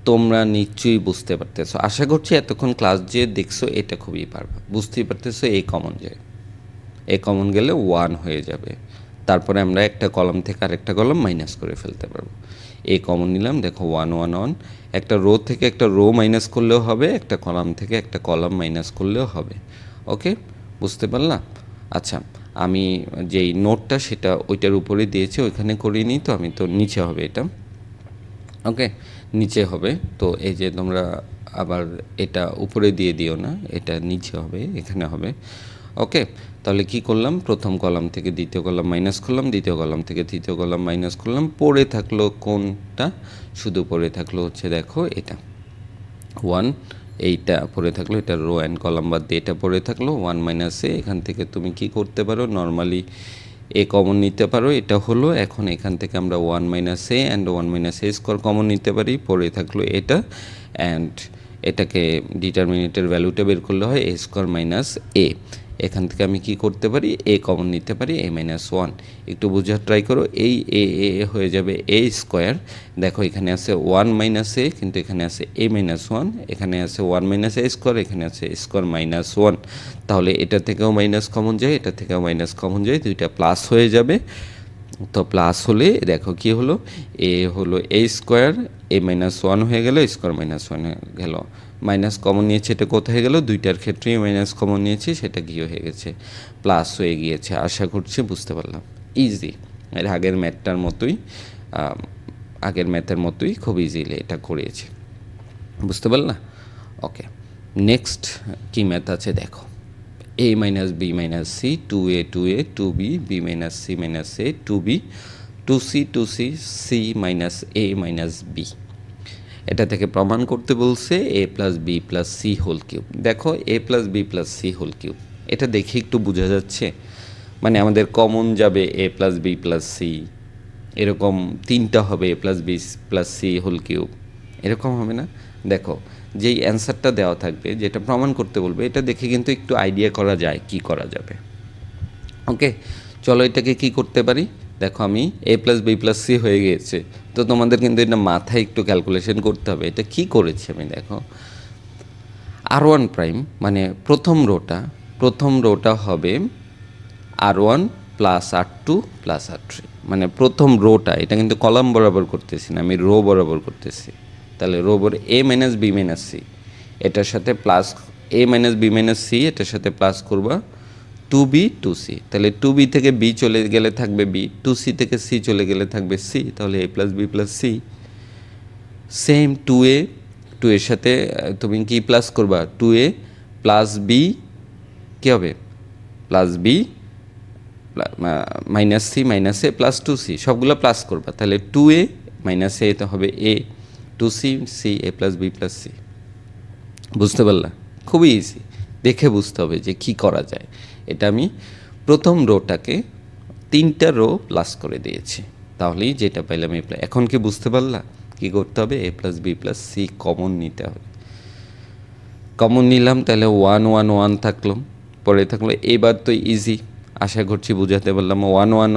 তোমরা নিশ্চয়ই বুঝতে পারতেছো, আশা করছি এতক্ষণ ক্লাস যে দেখছো এটা খুবই পারবা, বুঝতেই পারতেছো। এ কমন যায়, এ কমন গেলে 1 হয়ে যাবে, তারপরে আমরা একটা কলাম থেকে আরেকটা কলাম মাইনাস করে ফেলতে পারবো। এ কমন নিলাম, দেখো 1 1 1, একটা রো থেকে একটা রো মাইনাস করলেও হবে, একটা কলাম থেকে একটা কলাম মাইনাস করলেও হবে। ওকে, বুঝতে পারলাম? আচ্ছা, আমি যেই নোটটা সেটা ওইটার উপরে দিয়েছি, ওইখানে করিনি, তো আমি তো নিচে হবে এটা। ওকে, নিচে হবে, তো এই যে তোমরা আবার এটা উপরে দিয়ে দিও না, এটা নিচে হবে, এখানে হবে। ওকে, তাহলে কি করলাম, প্রথম কলাম থেকে দ্বিতীয় কলাম মাইনাস করলাম, দ্বিতীয় কলাম থেকে তৃতীয় কলাম মাইনাস করলাম, পড়ে থাকলো কোনটা, শুধু পড়ে থাকলো হচ্ছে দেখো এটা 1 এইটা পড়ে থাকলো, এটা রো অ্যান্ড কলাম বাদ দিয়ে এটা পড়ে থাকলো 1 মাইনাস এ। এখান থেকে তুমি কি করতে পারো, নর্মালি এ কমন নিতে পারো, এটা হলো। এখন এখান থেকে আমরা 1 minus A and 1 minus A square common নিতে পারি, পড়ে থাকলো এটা। অ্যান্ড এটাকে ডিটারমিনেটের ভ্যালুটা বের করলে হয় এ স্কোয়ার মাইনাস এ। এখান থেকে আমি কি করতে পারি, এ কমন নিতে পারি, এ মাইনাস 1। একটু বোঝার ট্রাই করো, এই এ এ হয়ে যাবে এ স্কোয়ার। দেখো এখানে আছে 1 মাইনাস এ, কিন্তু এখানে আছে এ মাইনাস 1, এখানে আছে 1 মাইনাস এ স্কোয়ার, এখানে আছে স্কোয়ার মাইনাস 1। তাহলে এটা থেকেও মাইনাস কমন যায়, এটা থেকেও মাইনাস কমন যায়, দুইটা প্লাস হয়ে যাবে। তো প্লাস হলে দেখো কি হলো, এ হলো এ স্কোয়ার, এ মাইনাস 1 হয়ে গেল, স্কোয়ার মাইনাস 1 হয়ে গেল। মাইনাস কমন নিয়েছে, এটা কোথায় গেল, দুইটার ক্ষেত্রেই মাইনাস কমন নিয়েছি, সেটা কি হয়ে গেছে, প্লাস হয়ে গিয়েছে। আশা করছি বুঝতে পারলাম, ইজি। এর আগের ম্যাথটার মতোই, আগের ম্যাথের মতোই খুব ইজিলি এটা করেছে, বুঝতে পারলা? ওকে, নেক্সট কি ম্যাথ আছে দেখো। a minus b minus c, 2a 2a 2b b minus c minus a 2b 2c 2c c minus a minus b। এটা থেকে প্রমাণ করতে বলছে a plus b plus c whole cube. দেখো a plus b plus c whole cube, এটা দেখে একটু বোঝা যাচ্ছে, মানে আমাদের কমন যাবে a plus b plus c, এরকম তিনটা হবে a plus b plus c whole cube, এরকম হবে না? দেখো যেই অ্যান্সারটা দেওয়া থাকবে, যেটা প্রমাণ করতে বলবে, এটা দেখে কিন্তু একটু আইডিয়া করা যায় কি করা যাবে। ওকে, চলো এটাকে কি করতে পারি। দেখো আমি এ প্লাস বি প্লাস সি হয়ে গিয়েছে, তো তোমাদের কিন্তু এটা মাথায় একটু ক্যালকুলেশন করতে হবে। এটা কি করেছি আমি, দেখো R1 প্রাইম মানে প্রথম রোটা হবে R1 plus R2 plus R3, মানে প্রথম রোটা, এটা কিন্তু কলাম বরাবর করতেছি না, আমি রো বরাবর করতেছি। তাহলে রো বর এ মাইনাস বি মাইনাস সি, এটার সাথে প্লাস এ মাইনাস বি মাইনাস সি, এটার সাথে প্লাস করবা 2b 2c। তাহলে 2b থেকে b চলে গেলে থাকবে b, 2c থেকে c চলে গেলে থাকবে c, তাহলে a plus b plus c. Same 2a, 2 এর সাথে তুমি কি প্লাস করবা, 2a প্লাস বি কী হবে, plus b minus c minus a plus 2c, সবগুলো প্লাস করবা, তাহলে 2a মাইনাস এ তো হবে a, 2c c a plus b plus c. বুঝতে পারলা? খুবই ইজি, দেখে বুঝতে হবে যে কি করা যায়। এটা আমি প্রথম রোটাকে 3টা রো প্লাস করে দিয়েছি, তাহলেই যেটা পাইলাম এ প্লাস। এখন কি বুঝতে পারলা কি করতে হবে, a plus b plus c common নিতে হবে। কমন নিলাম, তাহলে 1 1 1 থাকলো, পরে থাকলো। এবার তো ইজি, আশা করছি বুঝাতে পারলাম। 1 1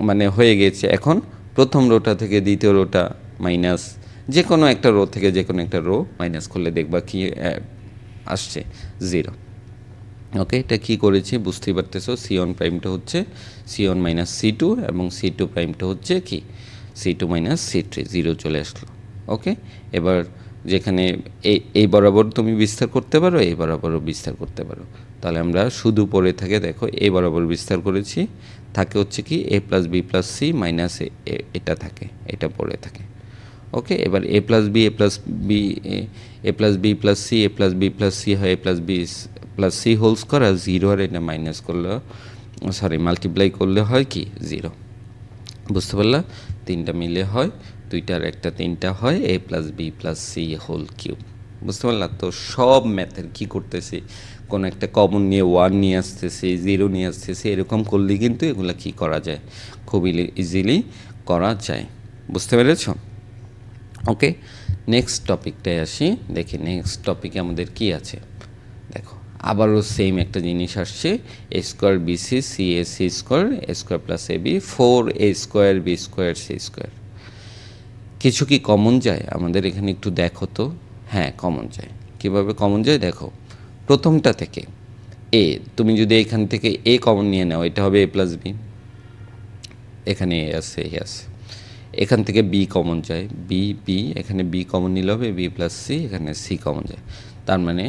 মানে হয়ে গেছে। এখন প্রথম রোটা থেকে দ্বিতীয় রোটা মাইনাস, যে কোনো একটা রো থেকে যে কোনো একটা রো মাইনাস করলে দেখবা কি আসছে, 0। ওকে, এটা কী করেছি বুঝতেই পারতেছো। C1 প্রাইমটা হচ্ছে C1 মাইনাস C2 এবং C2 প্রাইমটা হচ্ছে কি C2 মাইনাস C3, 0 চলে আসলো। ওকে, এবার যেখানে এই বরাবর তুমি বিস্তার করতে পারো, এই বরাবরও বিস্তার করতে পারো। তাহলে আমরা শুধু পড়ে থাকে, দেখো এই বরাবর বিস্তার করেছি, থাকে হচ্ছে কি a plus b plus c minus এটা থাকে, এটা পড়ে থাকে। ওকে, এবার a plus b plus b plus c, a plus b plus c হয় a plus b plus c whole square, আর 0 আর এটা মাইনাস করলে, সরি মাল্টিপ্লাই করলে হয় কি 0। বুঝতে পারলা? 3টা মিলে হয় 2টা আর একটা 3টা হয় a plus b plus c whole cube. বুঝতে পারলা? তো সব ম্যাথের কী করতেছি, কোনো একটা কমন নিয়ে 1 নিয়ে আসতেছি, 0 নিয়ে আসতেছি, এরকম করলে কিন্তু এগুলো কী করা যায়, খুব ইজিলি করা যায়। বুঝতে পেরেছ? ওকে, নেক্সট টপিকটায় আসি। দেখি নেক্সট টপিকে আমাদের কি আছে। দেখো আবারও সেম একটা জিনিস আসছে, a square b c c a c square, a square plus a b 4a square b square c square. কিছু কি কমন যায় আমাদের এখানে, একটু দেখো তো। হ্যাঁ, কমন যায়। কীভাবে কমন যায় দেখো, প্রথমটা থেকে এ, তুমি যদি এখান থেকে এ কমন নিয়ে নাও, এটা হবে এ প্লাস বি, এখানে এ আছে এ আছে। এখান থেকে বি কমন যায়, বি এখানে বি কমন নিলে হবে বি প্লাস সি, এখানে সি কমন যায়। তার মানে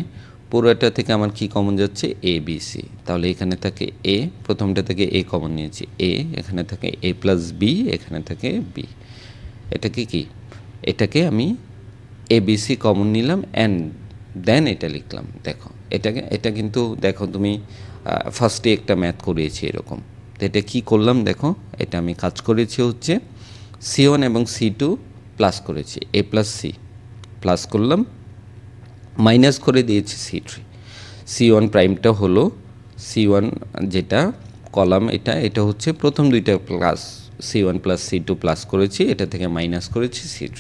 পুরোটা থেকে আমার কি কমন যাচ্ছে, এ বি সি। তাহলে এখানে থাকে এ, প্রথমটা থেকে এ কমন নিয়েছি এ, এখানে থাকে এ প্লাস বি, এখানে থাকে বি। এটাকে কি, এটাকে আমি এ বি সি কমন নিলাম অ্যান্ড দেন এটা লিখলাম। দেখো এটা কিন্তু দেখো তুমি ফার্স্টে একটা ম্যাথ করিয়েছি এরকম। তো এটা কী করলাম দেখো, এটা আমি কাজ করেছি হচ্ছে C1 এবং C2 প্লাস করেছি, এ প্লাস সি প্লাস করলাম, মাইনাস করে দিয়েছি C1 প্রাইমটা হলো C1 যেটা কলাম এটা হচ্ছে প্রথম দুইটা plus C1 plus C2 plus করেছি, এটা থেকে মাইনাস করেছি C3।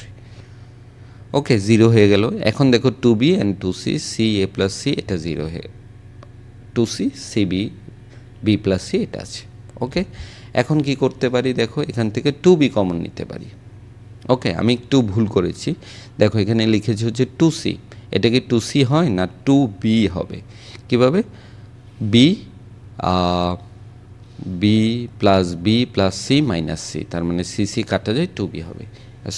ওকে, 0 হয়ে গেল। এখন দেখো 2B and 2C, CA plus C এটা 0 হয়ে 2C CB B plus C এটা আছে। ওকে, এখন কি করতে পারি দেখো, এখান থেকে 2B কমন নিতে পারি। ওকে, আমি একটু ভুল করেছি, দেখো এখানে লিখেছি হচ্ছে 2C, এটা কি 2C হয় না 2B হবে? কীভাবে? B b plus b plus c minus c, তার মানে সি কাটা যায় 2B হবে।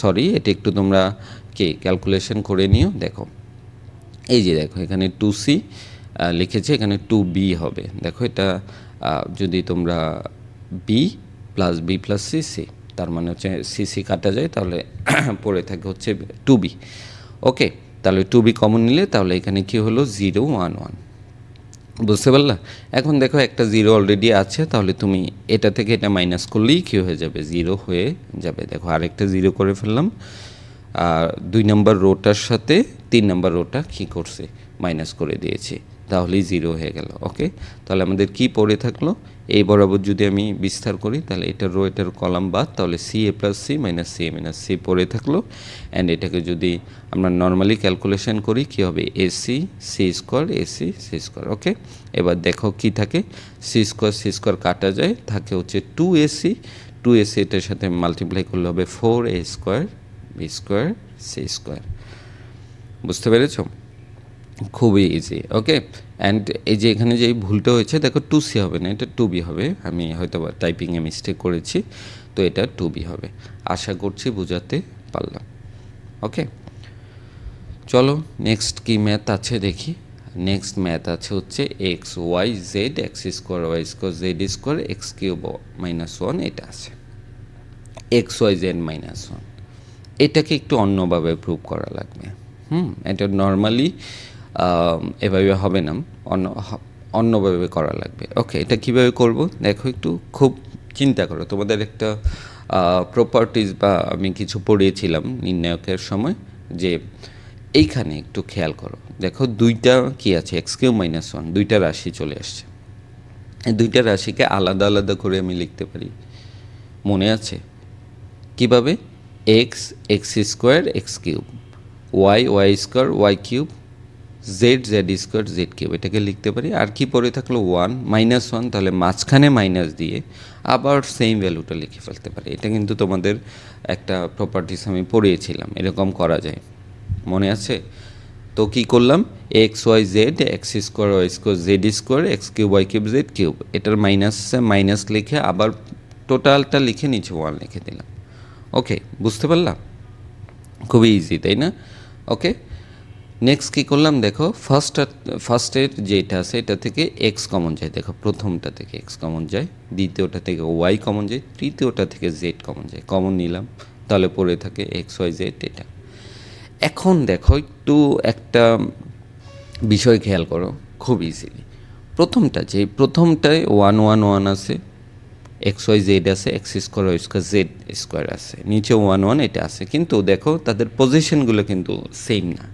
সরি, এটা একটু তোমরা ক্যালকুলেশন করে নিও। দেখো এই যে দেখো এখানে 2C লিখেছে, এখানে 2B হবে। দেখো এটা যদি তোমরা b plus b plus c, তার মানে হচ্ছে সি কাটা যায়, তাহলে পড়ে থাকে হচ্ছে 2B। ওকে, তাহলে 2B কমন নিলে তাহলে এখানে কি হলো 0 1 1, বুঝতে পারলা? এখন দেখো একটা 0 অলরেডি আছে, তাহলে তুমি এটা থেকে এটা মাইনাস করলেই কী হয়ে যাবে, 0 হয়ে যাবে। দেখো আরেকটা 0 করে ফেললাম, 2 নম্বর রোটার সাথে 3 নম্বর রোটা কী করছে, মাইনাস করে দিয়েছি, তাহলেই 0 হয়ে গেল। ওকে, তাহলে আমাদের কি পড়ে থাকলো, এই বরাবর যদি আমি বিস্তার করি তাহলে এটার রো এটার কলাম বাদ, তাহলে CA plus C minus CA minus C পড়ে থাকলো। অ্যান্ড এটাকে যদি আমরা নর্মালি ক্যালকুলেশন করি কী হবে, AC C square AC C square. Okay, এবার দেখো কি থাকে, C স্কোয়ার কাটা যায়, থাকে হচ্ছে 2AC এটার সাথে মাল্টিপ্লাই করলে হবে 4A square B square C square. বুঝতে পেরেছ? খুবই ইজি। ওকে, অ্যান্ড এই যে এখানে যে ভুলটা হয়েছে দেখো 2C হবে না, এটা 2B হবে। আমি হয়তো বা টাইপিংয়ে মিস্টেক করেছি, তো এটা 2B হবে। আশা করছি বোঝাতে পারলাম। ওকে, চলো নেক্সট কি ম্যাথ আছে দেখি। নেক্সট ম্যাথ আছে হচ্ছে x y z x square y square z square x cube -1, এটা আছে এক্স ওয়াই জেড -1। এটাকে একটু অন্যভাবে প্রুভ করা লাগবে। এটা নর্মালি এভাবে হবে না, অন্যভাবে করা লাগবে। ওকে, এটা কীভাবে করব দেখো, একটু খুব চিন্তা করো। তোমাদের একটা প্রপার্টিজ বা আমি কিছু পড়িয়েছিলাম নির্ণায়কের সময়, যে এইখানে একটু খেয়াল করো। দেখো দুইটা কি আছে, এক্স কিউব -1, দুইটা রাশি চলে আসছে। এই দুইটা রাশিকে আলাদা আলাদা করে আমি লিখতে পারি, মনে আছে কিভাবে? X square x cube, y square y cube, z square z cube, এটাকে লিখতে পারি। আর কি পড়ে থাকলো 1 -1, তাহলে মাঝখানে মাইনাস দিয়ে আবার সেম ভ্যালুটা লিখে ফেলতে পারি। এটা কিন্তু তোমাদের একটা প্রপার্টিস আমি পড়িয়েছিলাম, এরকম করা যায়, মনে আছে? তো কি করলাম, x y z x square y square z square x cube y cube z cube, এটার মাইনাস লিখে আবার টোটালটা লিখে নিচে 1 লিখে দিলাম। ওকে, বুঝতে পারলাম? খুবই ইজি, তাই না? ওকে, নেক্সট কী করলাম দেখো, ফার্স্টের যেটা আছে এটা থেকে এক্স কমন যায়, দেখো প্রথমটা থেকে এক্স কমন যায়, দ্বিতীয়টা থেকে ওয়াই কমন যায়, তৃতীয়টা থেকে জেড কমন যায়, কমন নিলাম, তাহলে পড়ে থাকে এক্স ওয়াই জেড এটা। এখন দেখো একটু একটা বিষয় খেয়াল করো, খুব ইজিলি। প্রথমটায় 1 1 1 আছে, এক্স ওয়াই জেড আছে, x square y square z square আছে, নিচে 1 1 এটা আছে, কিন্তু দেখো তাদের পজিশনগুলো কিন্তু সেম না,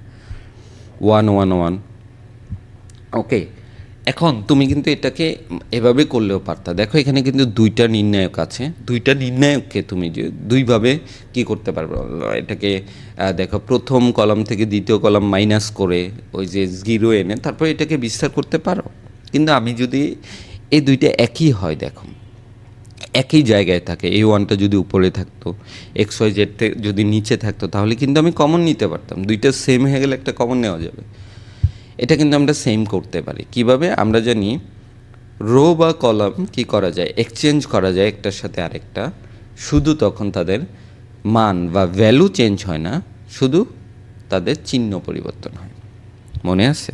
1 1 1। ওকে, এখন তুমি কিন্তু এটাকে এভাবে করলেও পারতা। দেখো এখানে কিন্তু দুইটা নির্ণায়ক আছে, দুইটা নির্ণায়ককে তুমি যে দুইভাবে কি করতে পারবে, এটাকে দেখো প্রথম কলাম থেকে দ্বিতীয় কলাম মাইনাস করে ওই যে 0 এনে তারপর এটাকে বিস্তার করতে পারো। কিন্তু আমি যদি এই দুইটা একই হয়, দেখো একই জায়গায় থাকে, এই 1টা যদি উপরে থাকতো, এক্স ওয়াই জেড যদি নিচে থাকতো, তাহলে কিন্তু আমি কমন নিতে পারতাম, দুইটা সেম হয়ে গেলে একটা কমন নেওয়া যাবে। এটা কিন্তু আমরা সেম করতে পারি। কিভাবে? আমরা জানি রো বা কলাম কি করা যায়, এক্সচেঞ্জ করা যায় একটার সাথে আরেকটা, শুধু তখন তাদের মান বা ভ্যালু চেঞ্জ হয় না, শুধু তাদের চিহ্ন পরিবর্তন হয়। মনে আছে?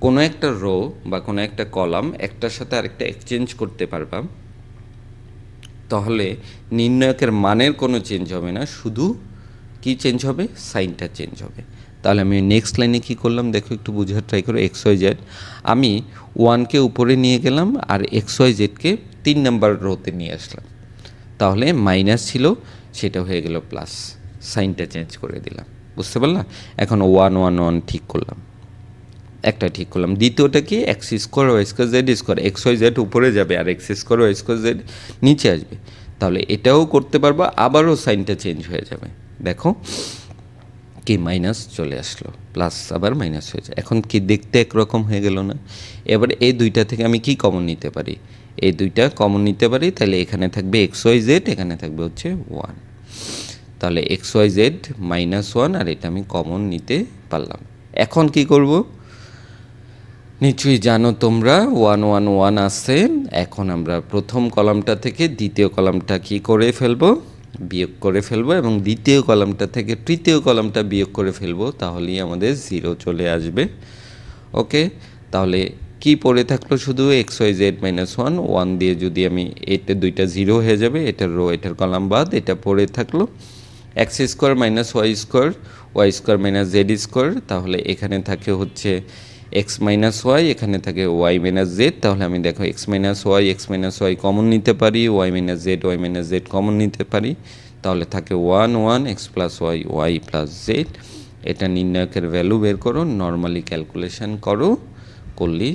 কোনো একটা রো বা কোনো একটা কলাম একটার সাথে আরেকটা এক্সচেঞ্জ করতে পারবা, তাহলে নির্ণায়কের মানের কোনো চেঞ্জ হবে না, শুধু কি চেঞ্জ হবে, সাইনটা চেঞ্জ হবে। তাহলে আমি নেক্সট লাইনে কী করলাম দেখো, একটু বোঝার ট্রাই করো। এক্স ওয়াই জেড আমি 1কে উপরে নিয়ে গেলাম আর এক্স ওয়াই জেডকে 3 নাম্বার রোতে নিয়ে আসলাম, তাহলে মাইনাস ছিল সেটা হয়ে গেল প্লাস, সাইনটা চেঞ্জ করে দিলাম। বুঝতে পারলাম? এখন 1 1 1 ঠিক করলাম, একটা ঠিক করলাম। দ্বিতীয়টা কি, x square y square z square, x y z উপরে যাবে আর x square y square z নিচে আসবে। তাহলে এটাও করতে পারবো, আবারও সাইনটা চেঞ্জ হয়ে যাবে। দেখো কি মাইনাস চলে আসলো, প্লাস আবার মাইনাস হয়ে যায়। এখন কি দেখতে একরকম হয়ে গেল না? এবার এই দুইটা থেকে আমি কি কমন নিতে পারি? এই দুইটা কমন নিতে পারি, তাহলে এখানে থাকবে এক্স ওয়াই জেড, এখানে থাকবে হচ্ছে 1। তাহলে এক্স ওয়াই জেড -1, আর এটা আমি কমন নিতে পারলাম। এখন কি করব? নিশ্চয়ই জানো তোমরা 1 1 1 আছে। এখন আমরা প্রথম কলামটা থেকে দ্বিতীয় কলামটা কি করে ফেলবো? বিয়োগ করে ফেলবো, এবং দ্বিতীয় কলামটা থেকে তৃতীয় কলামটা বিয়োগ করে ফেলবো, তাহলেই আমাদের 0 চলে আসবে। ওকে, তাহলে কি পড়ে থাকলো? শুধু এক্স ওয়াই জেড -1, 1 দিয়ে যদি আমি, এটা দুইটা 0 হয়ে যাবে, এটার রো এটার কলাম বাদ, এটা পড়ে থাকলো x square y square, y square z square. তাহলে এখানে থাকে হচ্ছে এক্স ওয়াই, এখানে থাকে ওয়াই জেড। তাহলে আমি দেখো এক্স ওয়াই কমন নিতে পারি, ওয়াই জেড কমন নিতে পারি। তাহলে থাকে 1 1 x plus y plus z. এটা নির্ণায়কের ভ্যালু বের করো, নর্মালি ক্যালকুলেশন করো, করলেই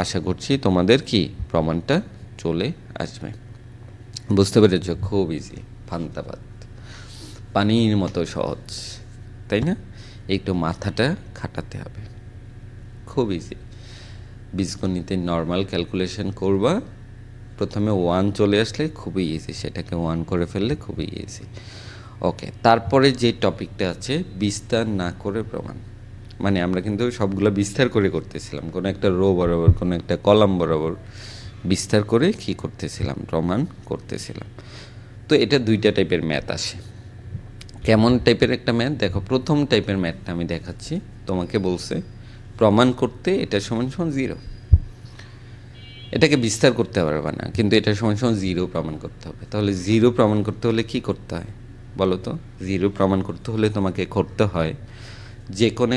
আশা করছি তোমাদের কি প্রমাণটা চলে আসবে। বুঝতে পেরেছ? খুব ইজি, ফান্তাবাদ, পানির মতো সহজ, তাই না? একটু মাথাটা খাটাতে হবে, খুব ইজি। বীজগণিতের নর্মাল ক্যালকুলেশন করবা, প্রথমে 1 চলে আসলে খুবই ইজি, সেটাকে 1 করে ফেললে খুবই ইজি। ওকে, তারপরে যে টপিকটা আছে বিস্তার না করে প্রমাণ, মানে আমরা কিন্তু সবগুলো বিস্তার করে করতেছিলাম, কোনো একটা রো বরাবর, কোনো একটা কলাম বরাবর বিস্তার করে কি করতেছিলাম? প্রমাণ করতেছিলাম। তো এটা দুইটা টাইপের ম্যাথ আসে। কেমন টাইপের একটা ম্যাথ? দেখো, প্রথম টাইপের ম্যাথটা আমি দেখাচ্ছি। তোমাকে বলছে প্রমাণ করতে এটা সমান সমান 0, এটাকে বিস্তার করতে পারবে না, কিন্তু এটা সমান সমান 0 প্রমাণ করতে হবে। তাহলে 0 প্রমাণ করতে হলে কি করতে হয় বলো তো? 0 প্রমাণ করতে হলে তোমাকে করতে হয় যে কোনো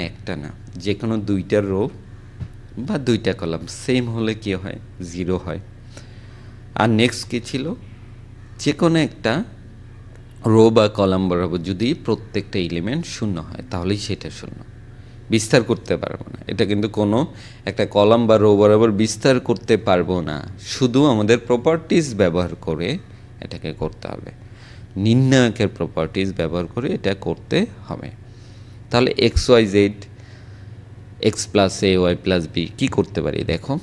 একটা না, যে কোনো দুইটা রো বা দুইটা কলাম সেম হলে কি হয়? 0 হয়। আর নেক্সট কী ছিল? যে কোনো একটা রো বা কলাম বরাবর যদি প্রত্যেকটা এলিমেন্ট 0 হয়, তাহলেই সেটা 0। বিস্তার করতে পারবো না, এটা কিন্তু কোনো একটা কলাম বা রো বরাবর বিস্তার করতে পারবো না, শুধু আমাদের প্রপার্টিজ ব্যবহার করে এটাকে করতে হবে, নির্ণায়কের প্রপার্টিজ ব্যবহার করে এটা করতে হবে। তাহলে x y z, x plus a y plus b কী করতে পারি? দেখো,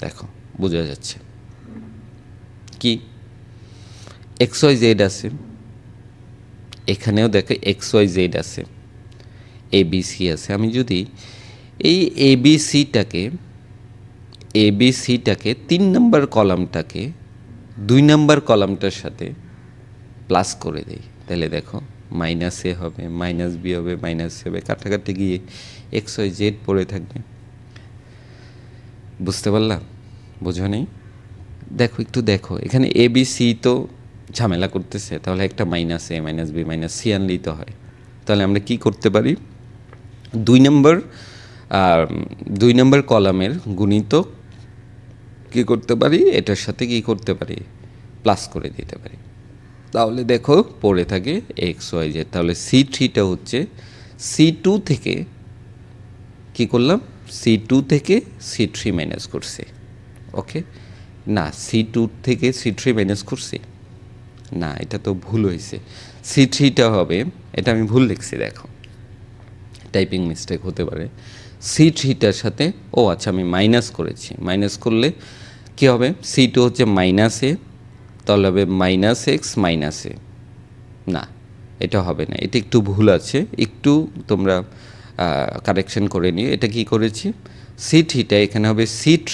দেখো বোঝা যাচ্ছে কি, এক্স ওয়াই জেড আছে, এখানেও দেখো এক্স ওয়াই জেড আছে, এ বি সি আছে। আমি যদি এই এ বি সিটাকে 3 নম্বর কলামটাকে 2 নম্বর কলামটার সাথে প্লাস করে দেই, তাহলে দেখো মাইনাস এ হবে, মাইনাস বি হবে, মাইনাস সি হবে, কাটাকাটি গিয়ে এক্স ওয়াই জেড পড়ে থাকবে। বুঝতে পারলাম? বোঝো নেই? দেখো, একটু দেখো, এখানে এ বি সি তো ঝামেলা করতেছে, তাহলে একটা মাইনাস এ মাইনাস বি মাইনাস সি আনলেই তো হয়। তাহলে আমরা কি করতে পারি? 2 নম্বর কলামের গুণিতক কী করতে পারি? এটার সাথে কি করতে পারি? প্লাস করে দিতে পারি। তাহলে দেখো পড়ে থাকে এক্স ওয়াই জেড। তাহলে C3টা হচ্ছে C2 থেকে কি করলাম? C2 থেকে C3 মাইনাস করছি। ওকে, না C2 থেকে C3 মাইনাস করছি না, এটা তো ভুল হয়েছে। C3টা হবে, এটা আমি ভুল লিখছি, দেখো টাইপিং মিস্টেক হতে পারে। C3টার সাথে, ও আচ্ছা, আমি মাইনাস করেছি, মাইনাস করলে কী হবে? C2 হচ্ছে মাইনাস এ, তাহলে হবে মাইনাস এক্স মাইনাস এ। না, এটা হবে না, এটা একটু ভুল আছে, একটু তোমরা কারেকশন করে নিও। এটা কি করেছি? C3টা এখানে হবে C3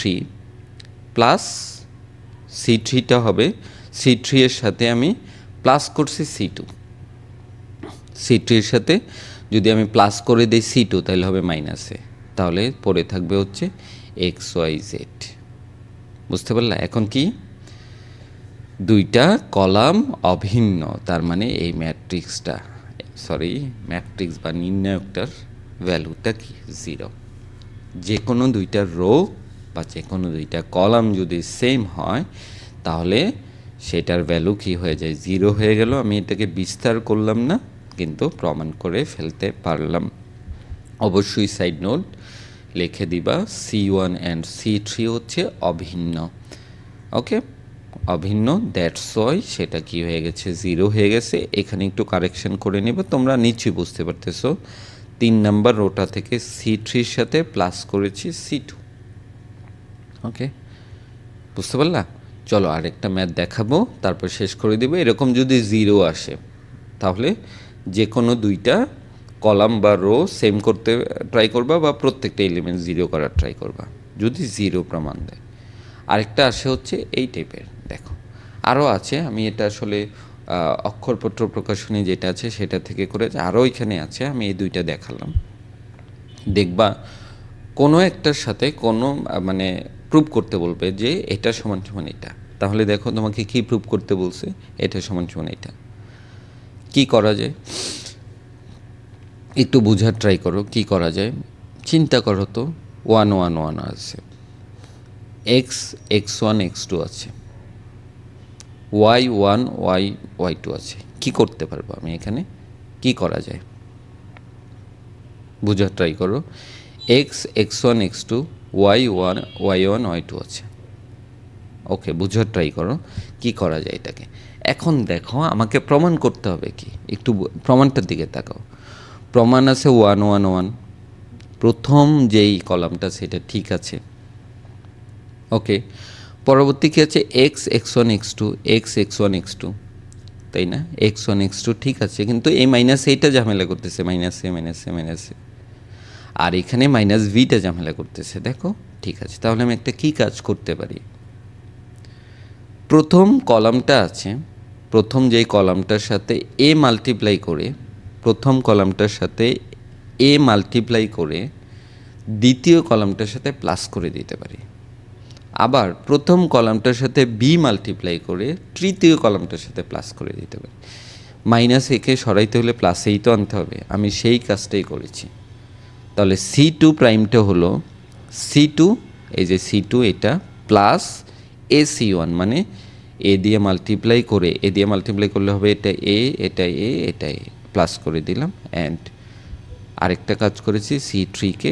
প্লাস, C3টা হবে C3 এর সাথে আমি প্লাস করছি C2, C3 এর সাথে যদি আমি প্লাস করে দিই C2, তাহলে হবে মাইনাসে, তাহলে পড়ে থাকবে হচ্ছে এক্স ওয়াই জেড। বুঝতে পারলা? এখন কি দুইটা কলাম অভিন্ন, তার মানে এই ম্যাট্রিক্স বা নির্ণায়কটার ভ্যালুটা কি? 0। যে কোনো দুইটা রো বা যে কোনো দুইটা কলাম যদি সেম হয়, তাহলে সেটার ভ্যালু কি হয়ে যায়, 0 হয়ে গেল। আমি এটাকে বিস্তার করলাম না, কিন্তু প্রমাণ করে ফেলতে পারলাম। অবশ্যই সাইড নোট লিখে দিবা, C1 অ্যান্ড C3 হচ্ছে অভিন্ন। ওকে, অভিন্ন, দ্যাটস ওয়াই সেটা কি হয়ে গেছে, 0 হয়ে গেছে। এখানে একটু কারেকশন করে নেবে, তোমরা নিশ্চয়ই বুঝতে পারতেছো। 3 নাম্বার রোটা থেকে C3-র সাথে প্লাস করেছি C2। ওকে, বুঝতে পারলা? চলো আরেকটা ম্যাথ দেখাবো, তারপর শেষ করে দেবো। এরকম যদি 0 আসে তাহলে যে কোনো দুইটা কলাম বা রো সেম করতে ট্রাই করবা, বা প্রত্যেকটা এলিমেন্ট 0 করার ট্রাই করবা যদি 0 প্রমাণ দেয়। আরেকটা আসে হচ্ছে এই টাইপের, দেখো আরও আছে। আমি এটা আসলে অক্ষরপত্র প্রকাশনী যেটা আছে সেটা থেকে করে, আরও এখানে আছে, আমি এই দুইটা দেখালাম। দেখবা কোনো একটার সাথে কোনো মানে প্রুভ করতে বলবে যে এটা সমান সমান এটা, তাহলে দেখো তোমাকে কি প্রুভ করতে বলছে, এটা সমান সমান এটা। কি করা যায় একটু বোঝার ট্রাই করো, কি করা যায় চিন্তা করো তো। 1 1 1 আছে, x1 x2 আছে, y1 y2 আছে। কি করতে পারবো আমি এখানে, কি করা যায় বোঝার ট্রাই করো। x1 x2 y1 y2 আছে। ওকে, বুঝার ট্রাই করো কি করা যায় এটাকে। এখন দেখো আমাকে প্রমাণ করতে হবে কি, একটু প্রমাণটার দিকে তাকাও। প্রমাণ আছে 1 1 1, প্রথম যেই কলামটা সেটা ঠিক আছে। ওকে, পরবর্তী কী আছে, x1 x2 x1 x2, তাই না? x1 x2 ঠিক আছে, কিন্তু এই মাইনাস এইটা ঝামেলা করতেছে, মাইনাসে। আর এখানে মাইনাস ভিটা ঝামেলা করতেছে। দেখো ঠিক আছে, তাহলে আমি একটা কী কাজ করতে পারি। প্রথম কলামটা আছে, প্রথম যেই কলামটার সাথে এ মাল্টিপ্লাই করে, প্রথম কলামটার সাথে এ মাল্টিপ্লাই করে দ্বিতীয় কলামটার সাথে প্লাস করে দিতে পারি। আবার প্রথম কলামটার সাথে বি মাল্টিপ্লাই করে তৃতীয় কলামটার সাথে প্লাস করে দিতে পারি। মাইনাস একে সরাইতে হলে প্লাসেই তো আনতে হবে, আমি সেই কাজটাই করেছি। তাহলে C2 প্রাইমটা হলো C2, এই যে C2 এটা প্লাস AC1, মানে এ দিয়ে মাল্টিপ্লাই করে, এ দিয়ে মাল্টিপ্লাই করলে হবে এটা এ, এটা এ, এটা এ, প্লাস করে দিলাম। অ্যান্ড আরেকটা কাজ করেছি, C3-কে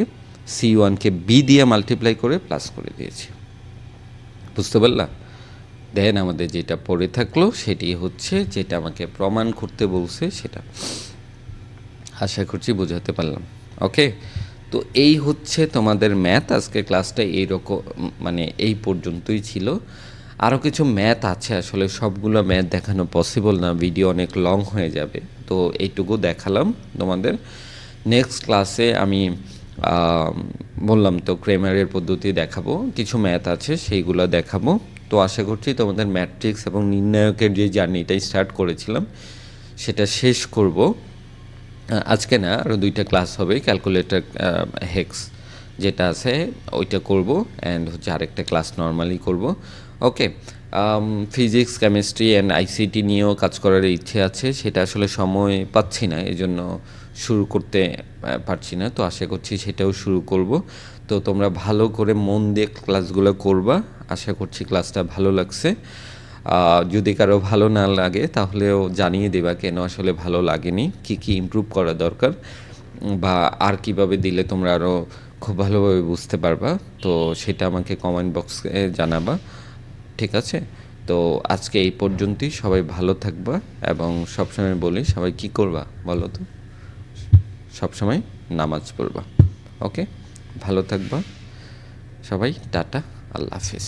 C1-কে বি দিয়ে মাল্টিপ্লাই করে প্লাস করে দিয়েছি। বুঝতে পারলা? দেন আমাদের যেটা পড়ে থাকলো সেটি হচ্ছে যেটা আমাকে প্রমাণ করতে বলছে সেটা। আশা করছি বোঝাতে পারলাম। ওকে, তো এই হচ্ছে তোমাদের ম্যাথ। আজকের ক্লাসটা এইরকম, মানে এই পর্যন্তই ছিল। আরও কিছু ম্যাথ আছে, আসলে সবগুলো ম্যাথ দেখানো পসিবল না, ভিডিও অনেক লং হয়ে যাবে, তো এইটুকু দেখালাম তোমাদের। নেক্সট ক্লাসে আমি বললাম তো ক্রেমারের পদ্ধতি দেখাবো, কিছু ম্যাথ আছে সেইগুলো দেখাবো। তো আশা করছি তোমাদের ম্যাট্রিক্স এবং নির্ণায়কের যে জার্নিটা স্টার্ট করেছিলাম সেটা শেষ করব। আজকে না, আরও 2টা ক্লাস হবে, ক্যালকুলেটর হেক্স যেটা আছে ওইটা করব, অ্যান্ড হচ্ছে আরেকটা ক্লাস নর্মালি করব। ওকে, ফিজিক্স, কেমিস্ট্রি অ্যান্ড আইসিটি নিয়েও কাজ করার ইচ্ছে আছে, সেটা আসলে সময় পাচ্ছি না, এই জন্য শুরু করতে পারছি না। তো আশা করছি সেটাও শুরু করব। তো তোমরা ভালো করে মন দিয়ে ক্লাসগুলো করবা। আশা করছি ক্লাসটা ভালো লাগছে। যদি কারো ভালো না লাগে তাহলেও জানিয়ে দেবা কেন আসলে ভালো লাগেনি, কি কি ইমপ্রুভ করা দরকার, বা আর কিভাবে দিলে তোমরা আরও খুব ভালোভাবে বুঝতে পারবা। তো সেটা আমাকে কমেন্ট বক্সে জানাবা, ঠিক আছে? তো আজকে এই পর্যন্তই। সবাই ভালো থাকবা, এবং সবসময় বলি সবাই কি করবা বলো তো, সবসময় নামাজ পড়বা। ওকে, ভালো থাকবা সবাই, টাটা, আল্লাহ হাফিজ।